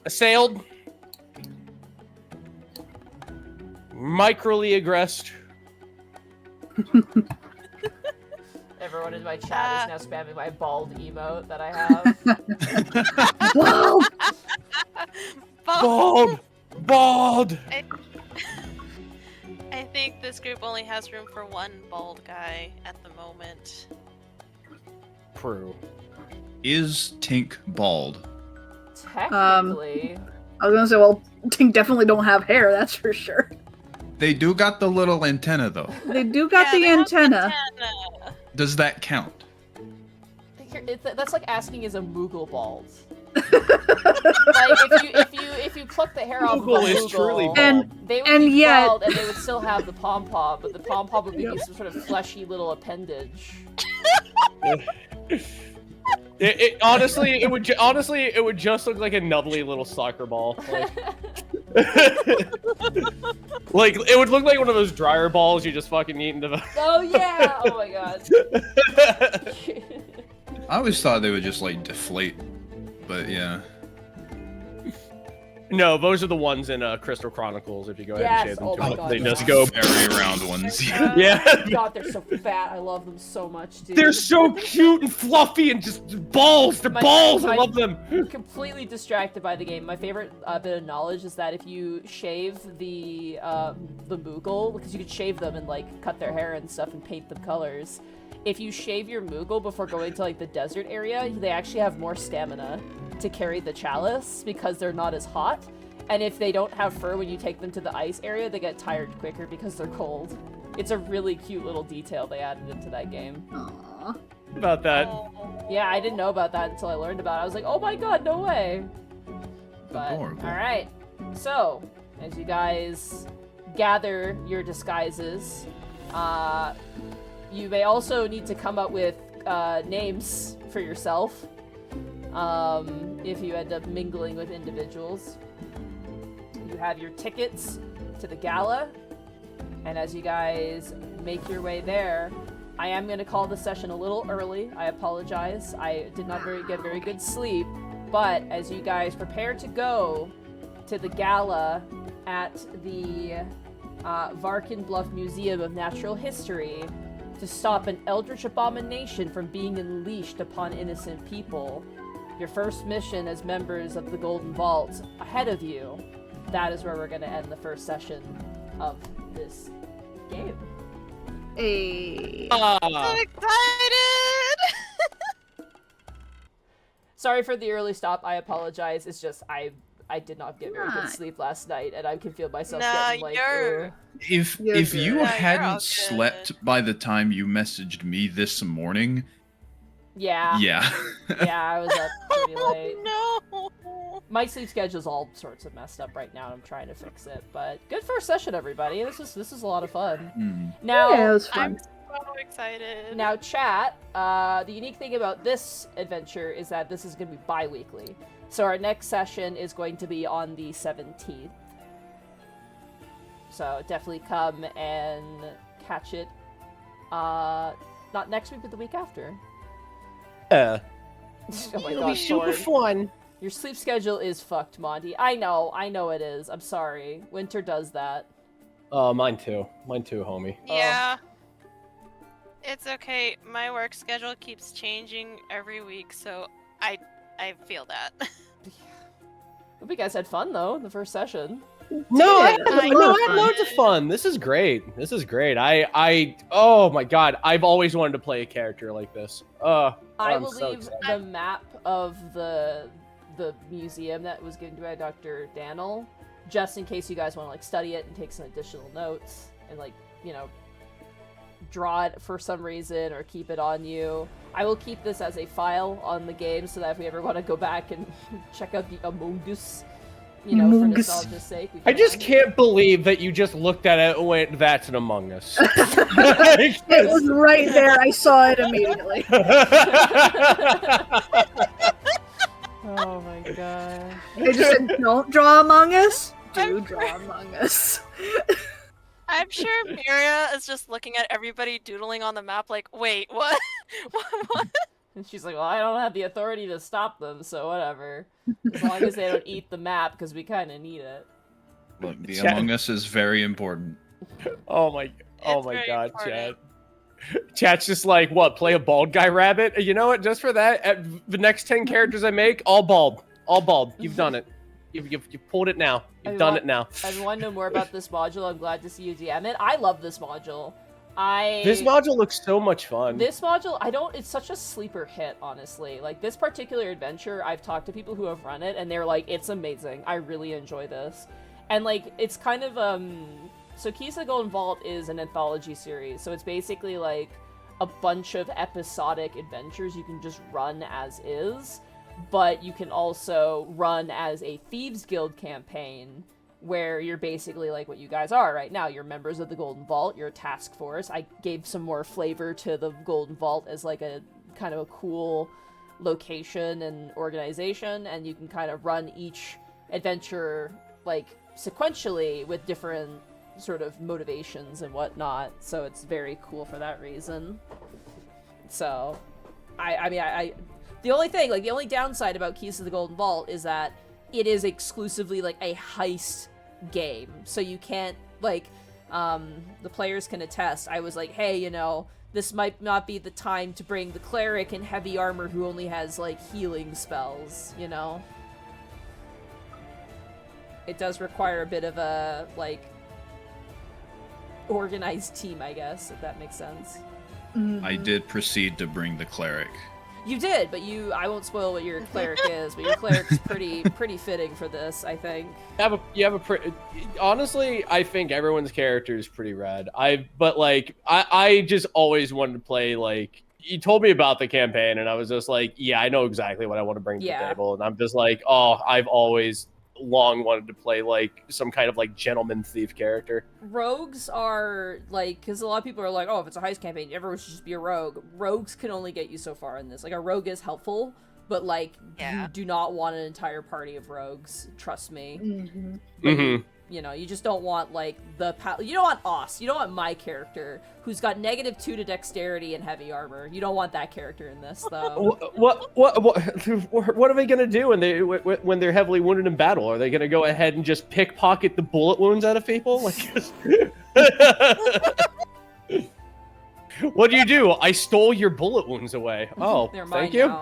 Assailed. Microly aggressed. Everyone in my chat is now spamming my bald emote that I have. Bald! I think this group only has room for one bald guy at the moment. True. Is Tink bald? Technically. I was gonna say, well, Tink definitely don't have hair, that's for sure. They do got the little antenna, though. They do got the they have antenna. Does that count? That's like asking, is a Moogle bald? Like if you pluck the hair off of a Moogle is truly Moogle, bald. they would be bald and they would still have the pom-pom, but the pom-pom would be some sort of fleshy little appendage. Honestly, it would just look like a nubbly little soccer ball. Like it would look like one of those dryer balls you just fucking eat into the. Oh yeah! Oh my god. I always thought they would just like deflate, but yeah. No, those are the ones in Crystal Chronicles. If you go ahead and Yes, shave them, oh too my much, God, they yes. just go. Very round ones. Yeah, God, they're so fat. I love them so much, dude. they're so cute and fluffy and just balls. They're balls. I love them. Completely distracted by the game. My favorite bit of knowledge is that if you shave the Moogle, because you could shave them and like cut their hair and stuff and paint them colors. If you shave your Moogle before going to like the desert area, they actually have more stamina to carry the chalice because they're not as hot. And if they don't have fur when you take them to the ice area, they get tired quicker because they're cold. It's a really cute little detail they added into that game. Aww. About that. Yeah, I didn't know about that until I learned about it. I was like, oh my god, no way. But, Adorable. alright. So, as you guys gather your disguises, you may also need to come up with names for yourself if you end up mingling with individuals. You have your tickets to the gala, and as you guys make your way there, I am going to call the session a little early. I apologize. I did not get very good sleep, but as you guys prepare to go to the gala at the Varkin Bluff Museum of Natural History to stop an eldritch abomination from being unleashed upon innocent people, your first mission as members of the Golden Vault ahead of you, that is where we're going to end the first session of this game. Hey. So excited! Sorry for the early stop. I apologize. It's just I did not get very good Right. sleep last night, and I can feel myself No, getting like. you're- "Ugh." If You're if good. you Yeah, you're hadn't all slept good. by the time you messaged me this morning, Yeah. yeah. Yeah, I was up pretty late. Oh no! My sleep schedule's all sorts of messed up right now, and I'm trying to fix it. But good first session, everybody. This is a lot of fun. Hmm. Now, Yeah, it was fun. I'm so excited. Now, chat, the unique thing about this adventure is that this is going to be bi-weekly. So our next session is going to be on the 17th. So definitely come and catch it. Not next week, but the week after. Yeah. Oh my It'll god, be super Thorn. fun. Your sleep schedule is fucked, Monty. I know it is. I'm sorry. Winter does that. Oh, mine too, homie. Yeah. It's okay. My work schedule keeps changing every week, so I feel that. Hope you guys had fun though, the first session. No, I Yeah, had loads of fun. This is great. Oh my god, I've always wanted to play a character like this. I I'm will so leave excited. the map of the museum that was given by Dr. Daniel, just in case you guys want to like study it and take some additional notes and like, you know, draw it for some reason or keep it on you. I will keep this as a file on the game so that if we ever want to go back and check out the Among Us, you know, for Among Us. nostalgia's sake. We I just can. can't believe that you just looked at it and went, "That's an Among Us." It was right there. I saw it immediately. Oh my god. I just said, don't draw Among Us. Do draw Among Us. I'm sure Miria is just looking at everybody doodling on the map like, wait, what? what? And she's like, well, I don't have the authority to stop them, so whatever. As long as they don't eat the map, because we kind of need it. Look, the Chat- Among Us is very important. oh my It's god, very Chat. important. Chat's just like, what? Play a bald guy rabbit? You know what? Just for that, the next 10 characters I make, all bald. You've done it. You've pulled it now. You've done it now. I want to know more about this module. I'm glad to see you DM it. I love this module. This module looks so much fun. This module, it's such a sleeper hit, honestly. Like, this particular adventure, I've talked to people who have run it, and they're like, it's amazing. I really enjoy this. And, like, it's kind of, so Keys to the Golden Vault is an anthology series, so it's basically, like, a bunch of episodic adventures you can just run as is, but you can also run as a Thieves Guild campaign, where you're basically like what you guys are right now. You're members of the Golden Vault, you're a task force. I gave some more flavor to the Golden Vault as like a kind of a cool location and organization, and you can kind of run each adventure like sequentially with different sort of motivations and whatnot, so it's very cool for that reason. So I mean, the only thing, like the only downside about Keys to the Golden Vault is that it is exclusively like a heist game, so you can't like the players can attest. I was like, hey, you know, this might not be the time to bring the cleric in heavy armor who only has like healing spells, you know. It does require a bit of a like organized team, I guess, if that makes sense. I did proceed to bring the cleric. You did, but I won't spoil what your cleric is, but your cleric's pretty fitting for this, I think. You have a pretty, honestly, I think everyone's character is pretty rad. I just always wanted to play, like, you told me about the campaign, and I was just like, yeah, I know exactly what I want to bring to the table, and I'm just like, oh, I've always long wanted to play like some kind of like gentleman thief character. Rogues are like, because a lot of people are like, oh, if it's a heist campaign, everyone should just be a rogue. Rogues can only get you so far in this. Like, a rogue is helpful, but like, you do not want an entire party of rogues. Trust me. You know, you just don't want like you don't want us. You don't want my character who's got -2 to dexterity and heavy armor. You don't want that character in this, though. What are they gonna do when they're heavily wounded in battle? Are they gonna go ahead and just pickpocket the bullet wounds out of people? Like, what do? I stole your bullet wounds away. Oh, thank you.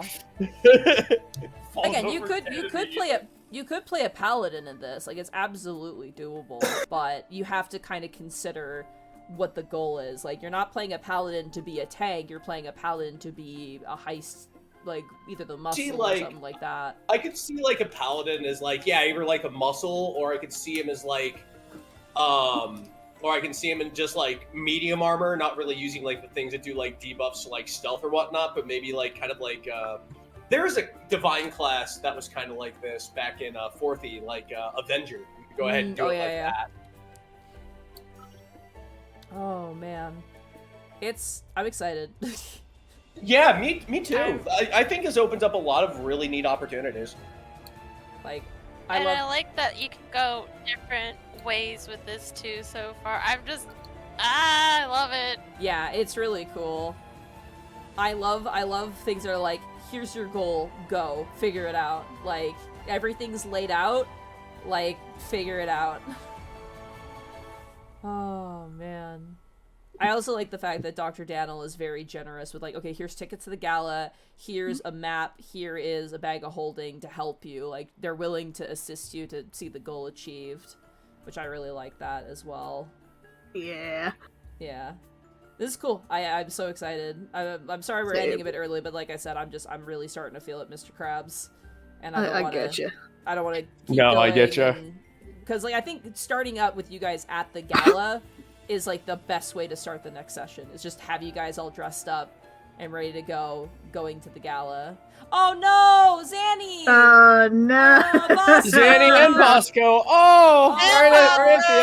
Again, you could play a paladin in this. Like, it's absolutely doable, but you have to kind of consider what the goal is. Like, you're not playing a paladin to be a tank, you're playing a paladin to be a heist, like, either the muscle or something like that. I could see, like, a paladin as, like, yeah, either, like, a muscle, or I could see him as, like, or I can see him in just, like, medium armor, not really using, like, the things that do, like, debuffs to, like, stealth or whatnot, but maybe, like, kind of, like, there was a divine class that was kind of like this back in 4th, like Avenger. You could go ahead and do it like that. Oh man, I'm excited. Yeah, me too. I think this opens up a lot of really neat opportunities. Like, I like that you can go different ways with this too. So far, I love it. Yeah, it's really cool. I love things that are like, here's your goal, go, figure it out. Like, everything's laid out, like, figure it out. Oh, man. I also like the fact that Dr. Daniel is very generous with, like, okay, here's tickets to the gala, here's a map, here is a bag of holding to help you. Like, they're willing to assist you to see the goal achieved, which I really like that as well. Yeah. Yeah. This is cool. I'm so excited. I'm sorry we're ending a bit early, but like I said, I'm really starting to feel it, Mr. Krabs. And I get you. I don't want to keep going. I get you. Because like I think starting up with you guys at the gala is like the best way to start the next session. Is just have you guys all dressed up and ready to go, going to the gala. Oh no, Zanny! Oh no, Bosco! Zanny and Bosco. Oh, right at the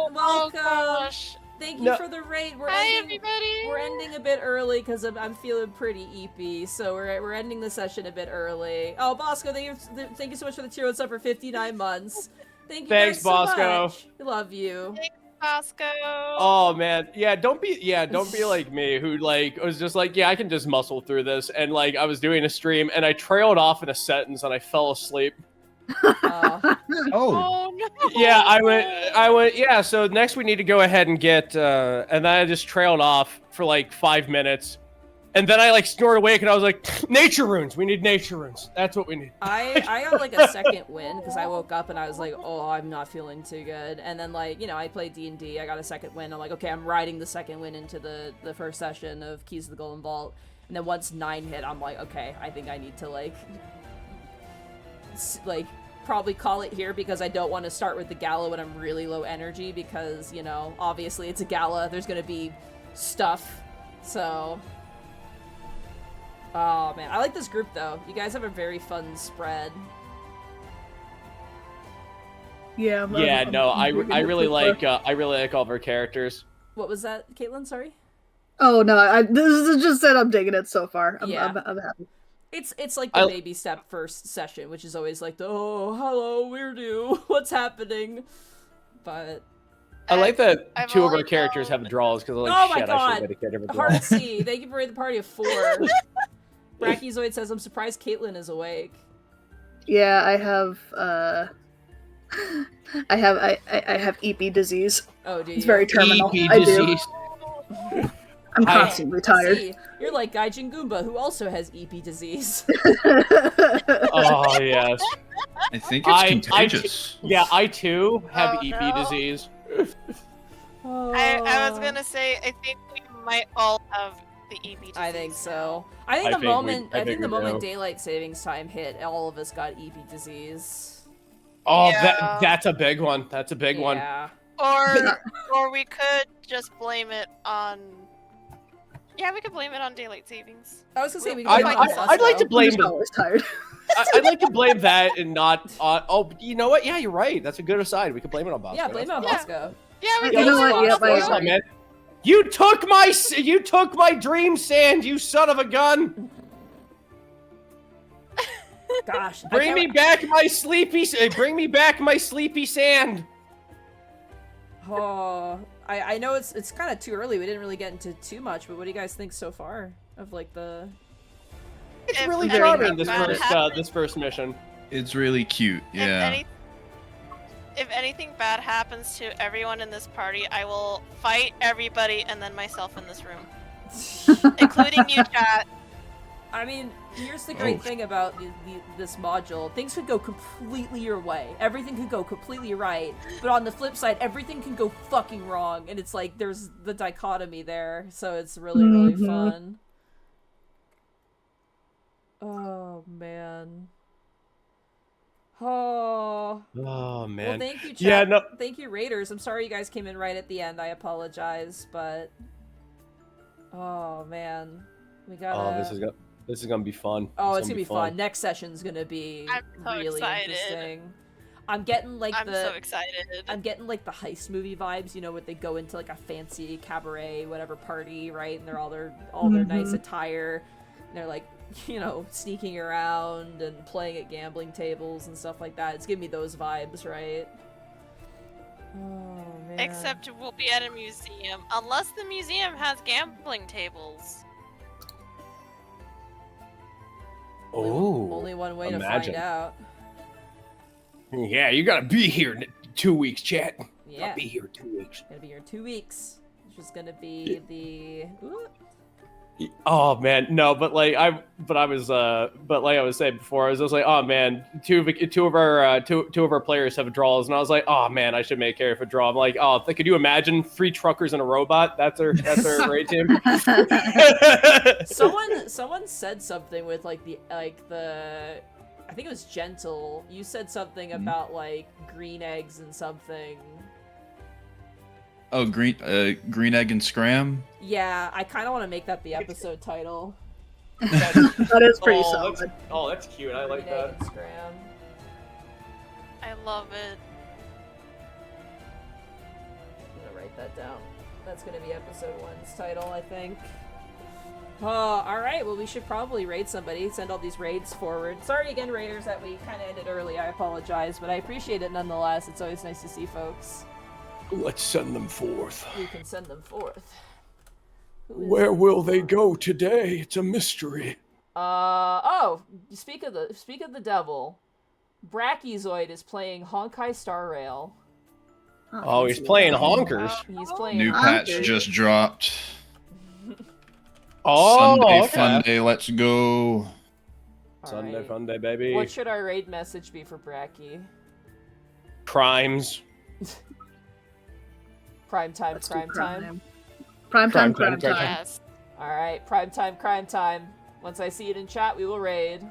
end. Welcome. Oh gosh. Thank you for the raid. Hi, everybody. We're ending a bit early because I'm feeling pretty eepy, so we're ending the session a bit early. Oh, Bosco, thank you so much for the tier 1 sub for 59 months. Thank you. Thanks, guys so Bosco. much. We love you. Thanks, Bosco. Oh man, don't be like me, who like was just like, yeah, I can just muscle through this, and like I was doing a stream and I trailed off in a sentence and I fell asleep. Oh no. Yeah, I went, yeah, so next we need to go ahead and get, and then I just trailed off for like 5 minutes. And then I like snored awake and I was like, nature runes, we need nature runes. That's what we need. I got like a second win because I woke up and I was like, oh, I'm not feeling too good. And then like, you know, I played D&D, I got a second win. I'm like, okay, I'm riding the second win into the first session of Keys to the Golden Vault. And then once 9 hit, I'm like, okay, I think I need to like probably call it here because I don't want to start with the gala when I'm really low energy because, you know, obviously it's a gala, there's gonna be stuff, so. Oh man, I like this group though. You guys have a very fun spread. Yeah. I really like all of our characters. What was that, Caitlin? Sorry. Oh no, this is just that I'm digging it so far. I'm happy. It's like the baby step first session, which is always like the, oh, hello, weirdo, what's happening? But I like that two of our characters have draws because like, oh my shit, god, I should get a draw. Heartsy, thank you for the party of 4. Brachiozoid says, I'm surprised Caitlin is awake. Yeah, I have I have EP disease. Oh, do you? It's very terminal. EP I do. disease. I'm I- constantly tired. See, you're like Gaijin Goomba, who also has EP disease. Oh yes. I think it's contagious. Yeah, I too have Oh, EP no. disease. I was gonna say, I think we might all have the EP disease. I think now. so. I think I the think we- moment I I think think the we moment do. daylight savings time hit, all of us got EP disease. Oh, Yeah. that's a big one. That's a big one. Yeah. Or we could just blame it on. Yeah, we could blame it on daylight savings. I was gonna say we could I- blame it on I'd like to Susto. blame I'm the- just always tired. I'd like to blame that and not on. Oh, you know what? Yeah, you're right. That's a good aside. We could blame it on Bosco. Yeah, blame it on Yeah. Bosco. Yeah, we You could. know what? Yep, I What's up, agree. man? You took my dream sand, you son of a gun! Gosh, Bring me back my sleepy sand. Oh, I know it's kind of too early. We didn't really get into too much, but what do you guys think so far of like the? It's If really anything charming bad happens- this first mission. It's really cute. Yeah. If anything bad happens to everyone in this party, I will fight everybody and then myself in this room, including you, chat. I mean, here's the great Oh. thing about this module. Things could go completely your way. Everything could go completely right. But on the flip side, everything can go fucking wrong. And it's like, there's the dichotomy there. So it's really, really Mhm. fun. Oh, man. Oh. Oh man. Well, thank you, chat. Yeah, no. Thank you, Raiders. I'm sorry you guys came in right at the end. I apologize, but... Oh, man. We gotta... Oh, this is gonna be fun. Oh, This it's is gonna be fun. Next session's gonna be I'm so really excited. interesting. I'm getting like I'm so excited. I'm getting like the heist movie vibes, you know, where they go into like a fancy cabaret, whatever party, right? And they're all their nice attire. And they're like, you know, sneaking around and playing at gambling tables and stuff like that. It's giving me those vibes, right? Oh man. Except we'll be at a museum, unless the museum has gambling tables. Oh. Only one way imagine. to find out. Yeah, you gotta be here in 2 weeks, chat. Yeah. I'll be here 2 weeks. Gonna be here 2 weeks. Which is gonna be the Oh man, no, but like I was saying before, I was just like, oh man, two of our players have draws, and I was like, oh man, I should make care of a draw. I'm like, oh, could you imagine 3 truckers and a robot? That's our raid team. someone said something with like the I think it was Gentle. You said something about like green eggs and something. Oh, green egg and scram. Yeah, I kind of want to make that the episode title. That is pretty solid. That's cute. I like Green egg that. and scram. I love it. I'm gonna write that down. That's gonna be episode 1's title, I think. Oh, alright, well we should probably raid somebody, send all these raids forward. Sorry again, raiders, that we kind of ended early, I apologize, but I appreciate it nonetheless. It's always nice to see folks. Let's send them forth. We can send them forth. Where will they go today? It's a mystery. Oh, speak of the devil. Brachiozoid is playing Honkai Star Rail. Oh, he's playing honkers. He's playing New Honkai. patch just dropped. Oh, Sunday okay. fun day. Let's go. Sunday Alright. fun day, baby. What should our raid message be for Brachy? Crimes. Prime time, Let's do crime time. Prime time, Crime crime time. time. Yes. Alright, prime time, crime time. Once I see it in chat, we will raid.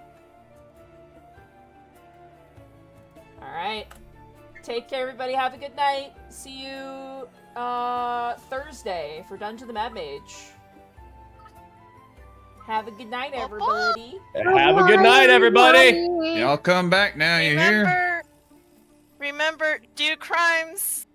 Alright. Take care, everybody. Have a good night. See you Thursday for Dungeon of the Mad Mage. Have a good night, everybody. Have a good night, everybody. Y'all come back now. You hear? Remember, do crimes.